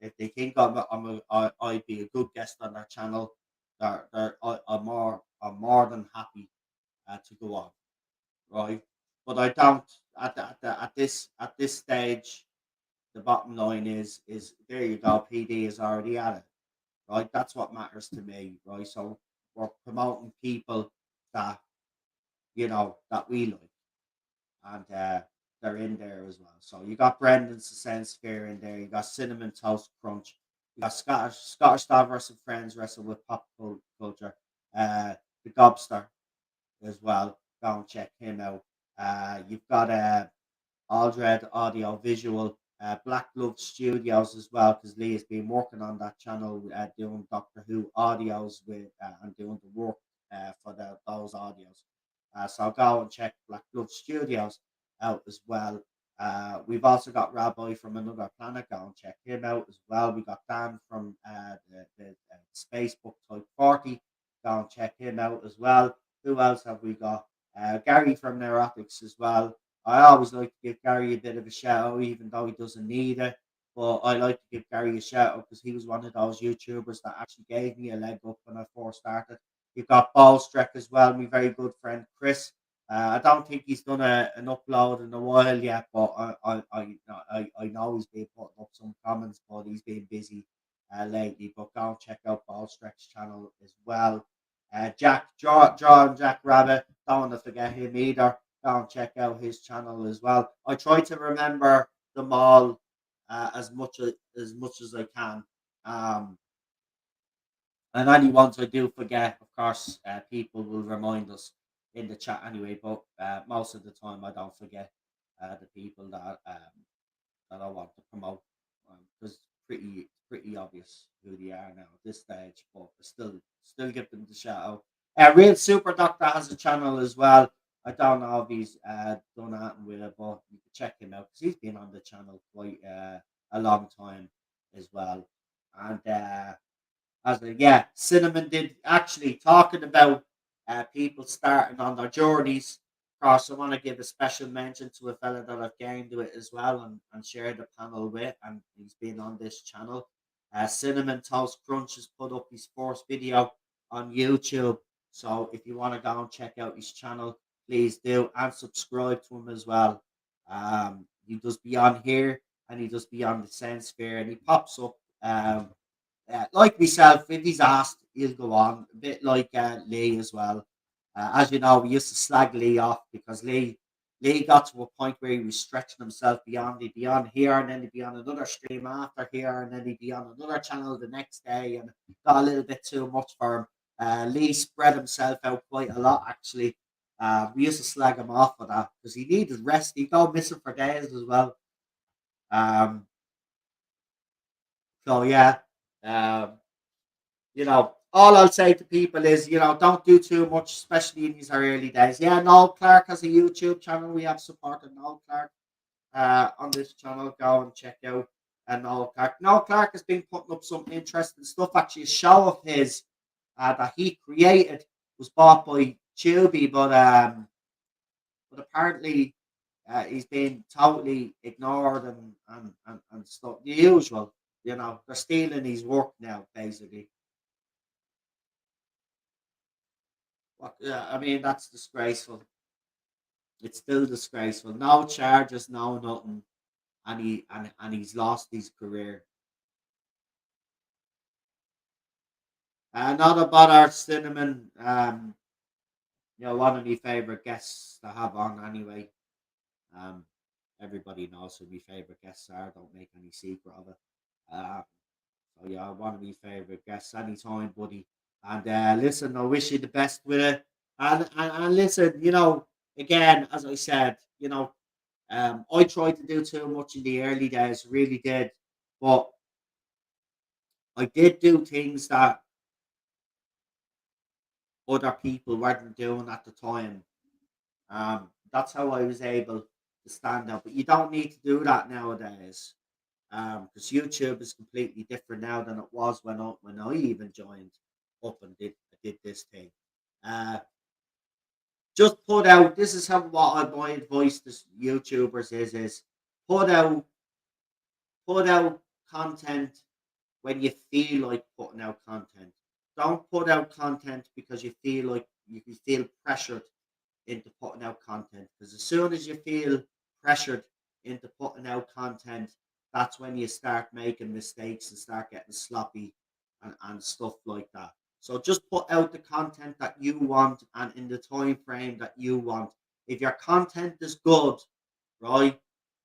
if they think I'd be a good guest on their channel, I'm more than happy to go on, right? But I don't at this stage. The bottom line is there you go. PD is already at it, right? That's what matters to me, right? So we're promoting people that that we like, and they're in there as well. So you got Brendan's Sense Sphere in there. You got Cinnamon Toast Crunch. You got Scottish Style versus Friends Wrestle with Pop Culture. The Gobster as well. Go and check him out. You've got Aldred Audio Visual, Black Glove Studios as well, because Lee has been working on that channel, doing Doctor Who audios with and doing the work for those audios. So go and check Black Glove Studios out as well. We've also got Rabbi from Another Planet. Go and check him out as well. We got Dan from the Space Book Type 40. Go and check him out as well. Who else have we got? Gary from Neurotics as well. I always like to give Gary a bit of a shout out, even though he doesn't need it. But I like to give Gary a shout out because he was one of those YouTubers that actually gave me a leg up when I first started. You've got Ballstreck as well, my very good friend Chris. I don't think he's done an upload in a while yet, but I know he's been putting up some comments, but he's been busy lately. But go and check out Ballstreck's channel as well. John Jack Rabbit, don't want to forget him either. Go and check out his channel as well. I try to remember them all as much as I can. Um, and any ones I do forget, of course, people will remind us in the chat anyway. But most of the time, I don't forget the people that I want to promote, because pretty obvious who they are now at this stage. But I still give them the shout out. Real Super Doctor has a channel as well. I don't know if he's done anything with it, but you can check him out because he's been on the channel quite a long time as well. And yeah, Cinnamon did actually talking about people starting on their journeys. course, I want to give a special mention to a fella that I've gained to it as well and shared the panel with, and he's been on this channel. Cinnamon Toast Crunch has put up his first video on YouTube. So if you want to go and check out his channel, please do, and subscribe to him as well. He does be on here and he does be on the Sense Sphere and he pops up like myself. If he's asked, he'll go on. A bit like Lee as well. As you know, we used to slag Lee off because Lee got to a point where he was stretching himself beyond. He'd be on here and then he'd be on another stream after here and then he'd be on another channel the next day and got a little bit too much for him. Lee spread himself out quite a lot actually. We used to slag him off for that because he needed rest. He'd go missing for days as well. Um, so yeah, um, all I'll say to people is, don't do too much, especially in these early days. Yeah, Noel Clark has a YouTube channel. We have supported Noel Clark on this channel. Go and check out Noel Clark. Noel Clark has been putting up some interesting stuff. Actually, a show of his that he created was bought by Tubi, but apparently he's been totally ignored and stuff. The usual, they're stealing his work now, basically. What? Yeah, I mean that's disgraceful. It's still disgraceful. No charges, no nothing, and he's lost his career. Not about our cinnamon. One of my favorite guests to have on anyway. Um, Everybody knows who my favorite guests are. Don't make any secret of it. Uh, so yeah, one of my favorite guests anytime, buddy. And listen, I wish you the best with it. And listen, again, as I said, I tried to do too much in the early days, really did. But I did do things that other people weren't doing at the time. That's how I was able to stand out. But you don't need to do that nowadays. Because YouTube is completely different now than it was when I even joined up and did this thing. Uh, just put out. This is how my advice to YouTubers is put out put out content when you feel like putting out content. Don't put out content because you feel pressured into putting out content. Because as soon as you feel pressured into putting out content, that's when you start making mistakes and start getting sloppy and stuff like that. So just put out the content that you want and in the time frame that you want. If your content is good, right,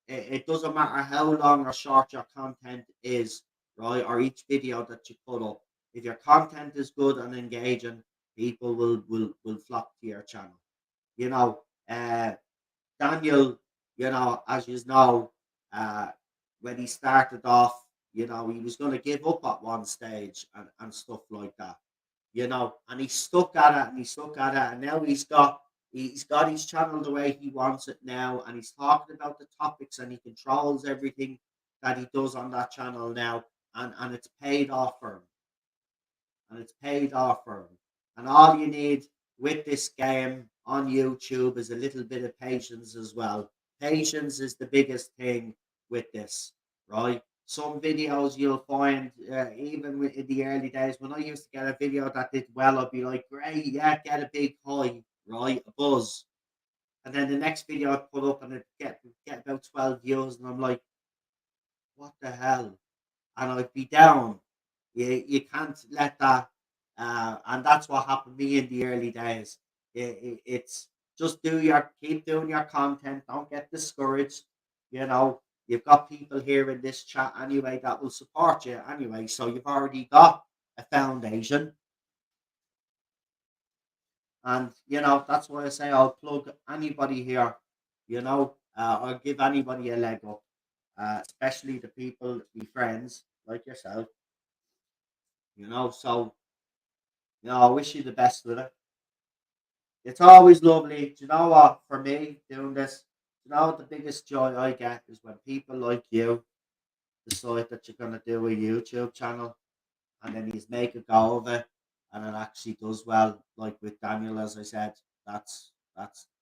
it doesn't matter how long or short your content is, right, or each video that you put up. If your content is good and engaging, people will flock to your channel. You know, uh, Daniel, as you know, uh, when he started off, he was going to give up at one stage and stuff like that, and he stuck at it and he stuck at it, and now he's got his channel the way he wants it now, and he's talking about the topics and he controls everything that he does on that channel now, and it's paid off for him and it's paid off for him. And all you need with this game on YouTube is a little bit of patience as well. Patience is the biggest thing with this, right? Some videos you'll find, even in the early days, when I used to get a video that did well, I'd be like, great, yeah, get a big high, right? A buzz. And then the next video I'd put up and it get about 12 views, and I'm like, what the hell? And I'd be down. You can't let that, and that's what happened to me in the early days. It's just keep doing your content. Don't get discouraged. You know, you've got people here in this chat anyway that will support you anyway. So you've already got a foundation, and that's why I say I'll plug anybody here. I'll give anybody a leg up, especially the people, be friends like yourself. So I wish you the best with it. It's always lovely. Do you know what? For me, doing this, do you know what the biggest joy I get is when people like you decide that you're going to do a YouTube channel and then you make a go of it and it actually does well. Like with Daniel, as I said, that's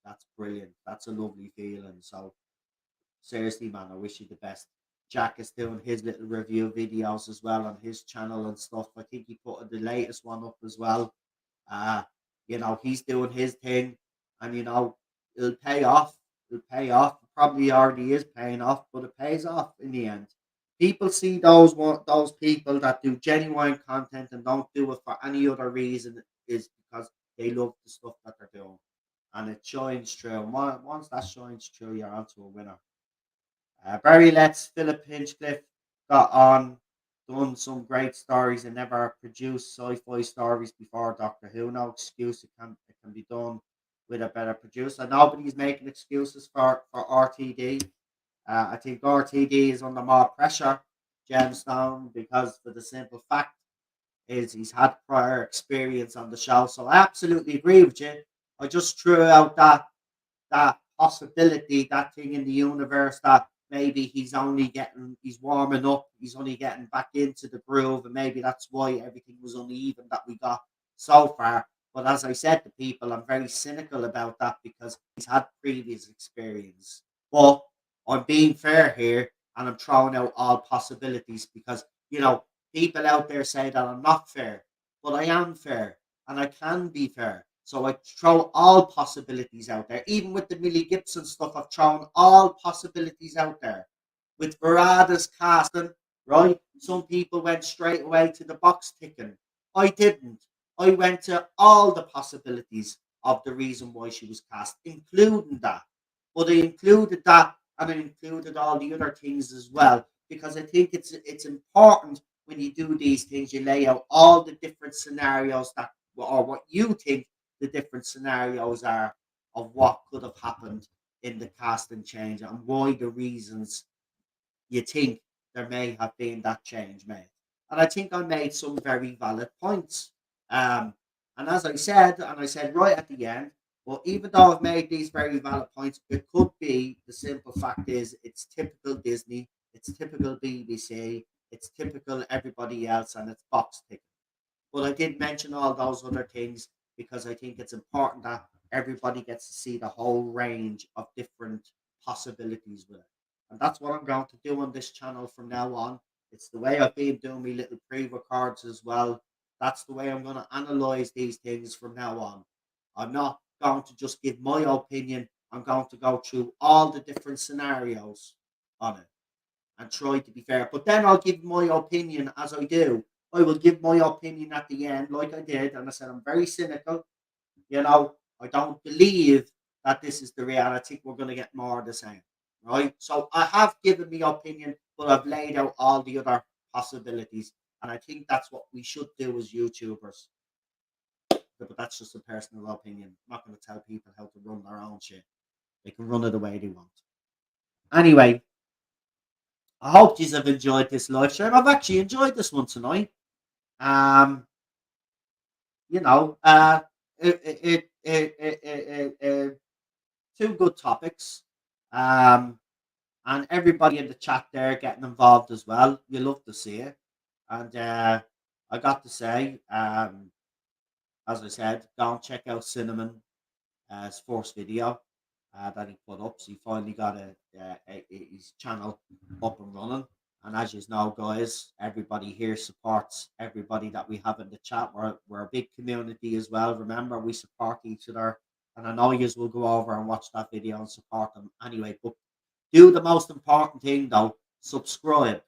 That's brilliant. That's a lovely feeling. So seriously, man, I wish you the best. Jack is doing his little review videos as well on his channel and stuff. I think he put the latest one up as well. Uh, he's doing his thing, and it'll pay off. It'll pay off. Probably already is paying off, but it pays off in the end. People see those people that do genuine content and don't do it for any other reason is because they love the stuff that they're doing, and it shines through. And once that shines through, you're onto a winner. Barry Letts, Philip Hinchcliffe got on, done some great stories and never produced sci-fi stories before Doctor Who. No excuse, it can be done with a better producer. Nobody's making excuses for RTD. I think RTD is under more pressure, Gemstone, because for the simple fact is he's had prior experience on the show. So I absolutely agree with you. I just threw out that possibility, that thing in the universe that maybe he's warming up, he's only getting back into the groove, and maybe that's why everything was uneven that we got so far. But as I said to people, I'm very cynical about that because he's had previous experience. But I'm being fair here and I'm throwing out all possibilities because, people out there say that I'm not fair, but I am fair and I can be fair. So I throw all possibilities out there. Even with the Millie Gibson stuff, I've thrown all possibilities out there. With Verada's casting, right? Some people went straight away to the box ticking. I didn't. I went to all the possibilities of the reason why she was cast, including that. But I included that and I included all the other things as well because I think it's important when you do these things, you lay out all the different scenarios that or what you think the different scenarios are of what could have happened in the casting change and why the reasons you think there may have been that change made. And I think I made some very valid points. Um, and as I said, and I said right at the end, well, even though I've made these very valid points, it could be the simple fact is it's typical Disney, it's typical BBC, it's typical everybody else, and it's box ticking. But I did mention all those other things because I think it's important that everybody gets to see the whole range of different possibilities with it. And that's what I'm going to do on this channel from now on. It's the way I've been doing my little pre-records as well. That's the way I'm going to analyze these things from now on. I'm not going to just give my opinion. I'm going to go through all the different scenarios on it and try to be fair. But then I'll give my opinion as I do. I will give my opinion at the end, like I did, and I said I'm very cynical. I don't believe that this is the reality. We're going to get more of the same, right? So I have given my opinion, but I've laid out all the other possibilities, and I think that's what we should do as YouTubers. But that's just a personal opinion. I'm not going to tell people how to run their own shit. They can run it the way they want. Anyway, I hope you have enjoyed this live stream. I've actually enjoyed this one tonight. Um, you know, uh, two good topics. Um, and everybody in the chat there getting involved as well. You love to see it. And I got to say, as I said, go and check out Cinnamon his first video that he put up. So he finally got his channel up and running. And as you know, guys, everybody here supports everybody that we have in the chat. We're a big community as well. Remember, we support each other. And I know you will go over and watch that video and support them anyway. But do the most important thing though, subscribe,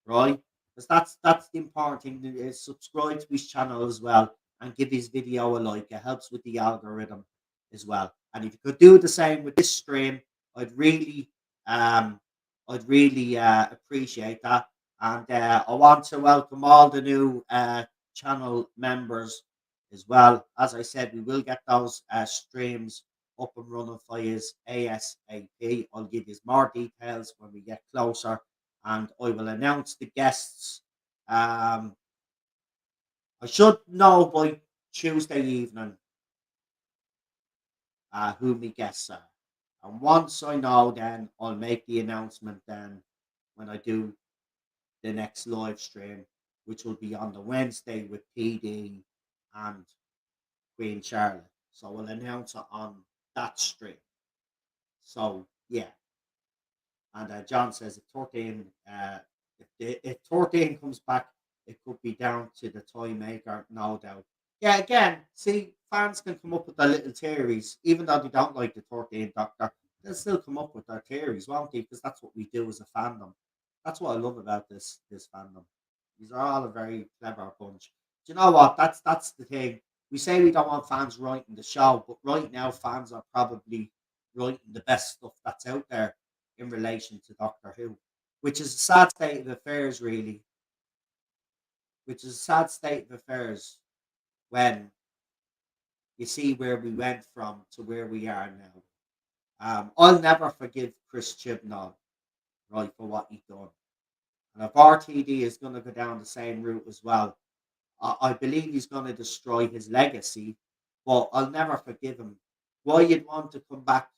right? Because that's the important thing is subscribe to his channel as well and give his video a like. It helps with the algorithm as well. And if you could do the same with this stream, I'd really um appreciate that. And I want to welcome all the new channel members as well. As I said, we will get those streams up and running for you ASAP. I'll give you more details when we get closer and I will announce the guests. I should know by Tuesday evening who my guests are. And once I know, then I'll make the announcement then when I do the next live stream, which will be on the Wednesday with PD and Queen Charlotte. So we'll announce it on that straight. So yeah, and John says if 13, if 13 comes back, it could be down to the toy maker, no doubt. Yeah, again, see, fans can come up with their little theories, even though they don't like the 13 Doctor. They'll still come up with their theories, won't they? Because that's what we do as a fandom. That's what I love about this fandom. These are all a very clever bunch. Do you know what? That's the thing. We say we don't want fans writing the show, but right now fans are probably writing the best stuff that's out there in relation to Doctor Who, which is a sad state of affairs, really. Which is a sad state of affairs when you see where we went from to where we are now. I'll never forgive Chris Chibnall, right, for what he done. And if RTD is going to go down the same route as well, I believe he's going to destroy his legacy, but I'll never forgive him. Why you'd want to come back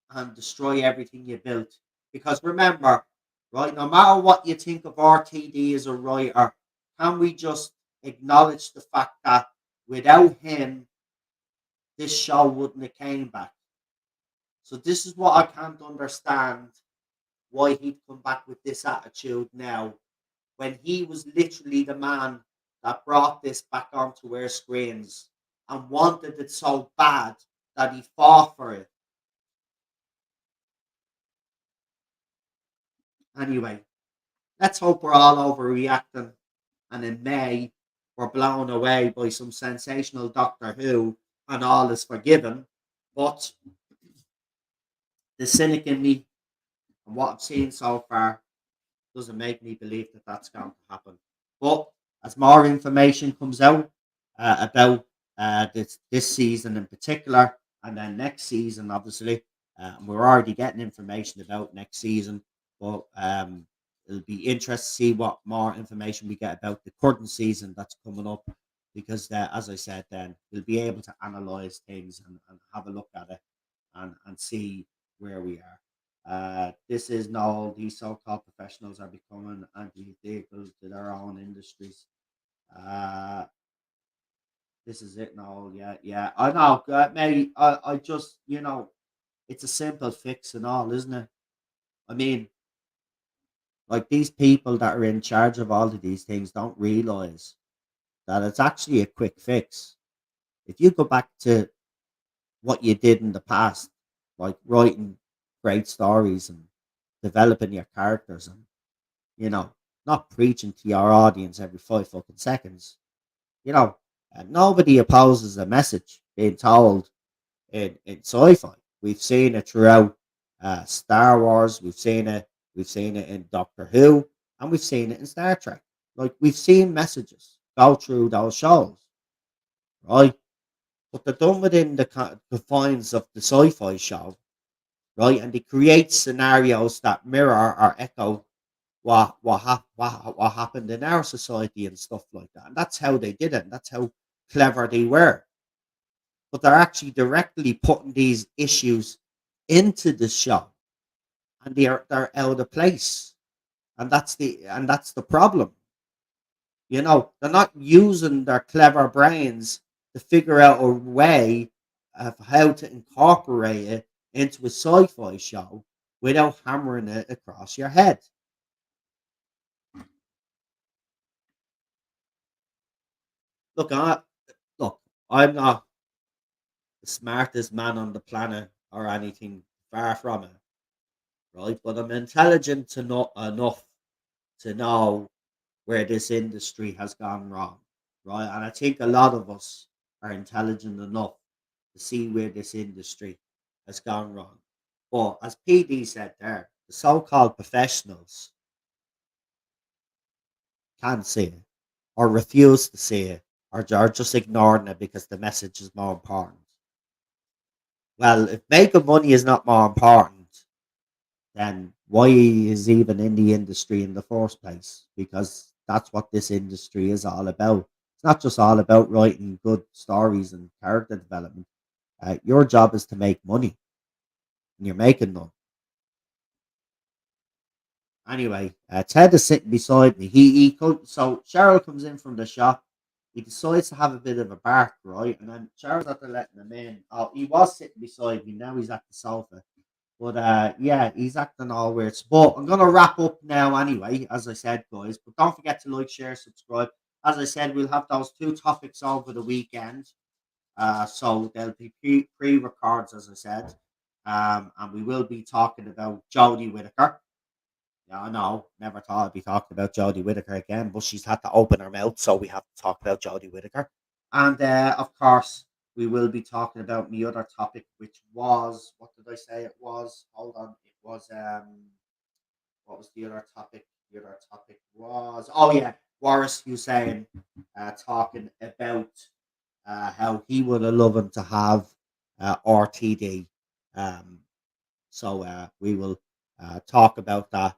and destroy everything you built? Because remember, right, no matter what you think of RTD as a writer, can we just acknowledge the fact that without him, this show wouldn't have came back? So this is what I can't understand why he'd come back with this attitude now when he was literally the man that brought this back onto our screens and wanted it so bad that he fought for it. Anyway, let's hope we're all overreacting and in May we're blown away by some sensational Doctor Who and all is forgiven. But the cynic in me and what I've seen so far doesn't make me believe that that's going to happen. But as more information comes out about this season in particular, and then next season, obviously, we're already getting information about next season, but it'll be interesting to see what more information we get about the current season that's coming up. Because, as I said, then we'll be able to analyze things and have a look at it and see where we are. This is now these so-called professionals are becoming anti-equal to their own industries. Uh, this is it now. Yeah, yeah. I know, mate. I just, it's a simple fix and all, isn't it? I mean, like these people that are in charge of all of these things don't realize that it's actually a quick fix. If you go back to what you did in the past, like writing great stories and developing your characters and you know, not preaching to your audience every 5 fucking seconds. You know, nobody opposes a message being told in sci-fi. We've seen it throughout Star Wars. We've seen it in Doctor Who, and we've seen it in Star Trek. Like we've seen messages go through those shows, right? But they're done within the confines of the sci-fi show, right? And they create scenarios that mirror or echo what happened in our society and stuff like that. And that's how they did it. And that's how clever they were. But they're actually directly putting these issues into the show, and they're out of place. And that's the problem. They're not using their clever brains to figure out a way of how to incorporate it into a sci-fi show without hammering it across your head. Look, look, I'm not the smartest man on the planet or anything, far from it, right? But I'm intelligent to know enough to know where this industry has gone wrong, right? And I think a lot of us are intelligent enough to see where this industry has gone wrong. But as PD said there, the so-called professionals can't see it or refuse to see it or are just ignoring it because the message is more important. Well, if making money is not more important, then why is even in the industry in the first place? Because that's what this industry is all about. It's not just all about writing good stories and character development. Your job is to make money, and you're making none. Anyway, Ted is sitting beside me. So Cheryl comes in from the shop. he decides to have a bit of a bark, right? And then Charles after letting him in. Oh, he was sitting beside me. Now he's at the sofa. But yeah, he's acting all weird. But I'm gonna wrap up now anyway, as I said, guys. But don't forget to like, share, subscribe. As I said, we'll have those two topics over the weekend. So there'll be pre-records, as I said. And we will be talking about Jodie Whittaker. Yeah, I know. Never thought I'd be talking about Jodie Whittaker again, but she's had to open her mouth, so we have to talk about Jodie Whittaker. And of course, we will be talking about the other topic, which was, what did I say it was? Hold on, it was what was the other topic? The other topic was, oh yeah, Boris Hussein talking about how he would have loved to have RTD. Um, so we will talk about that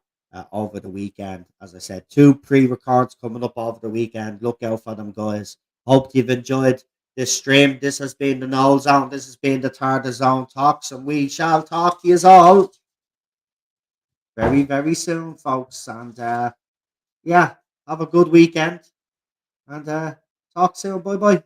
over the weekend. As I said, two pre-records coming up over the weekend. Look out for them, guys. Hope you've enjoyed this stream. This has been the Null Zone. This has been the Tarda Zone Talks, and we shall talk to you all very, very soon, folks. And yeah, have a good weekend, and talk soon. Bye bye.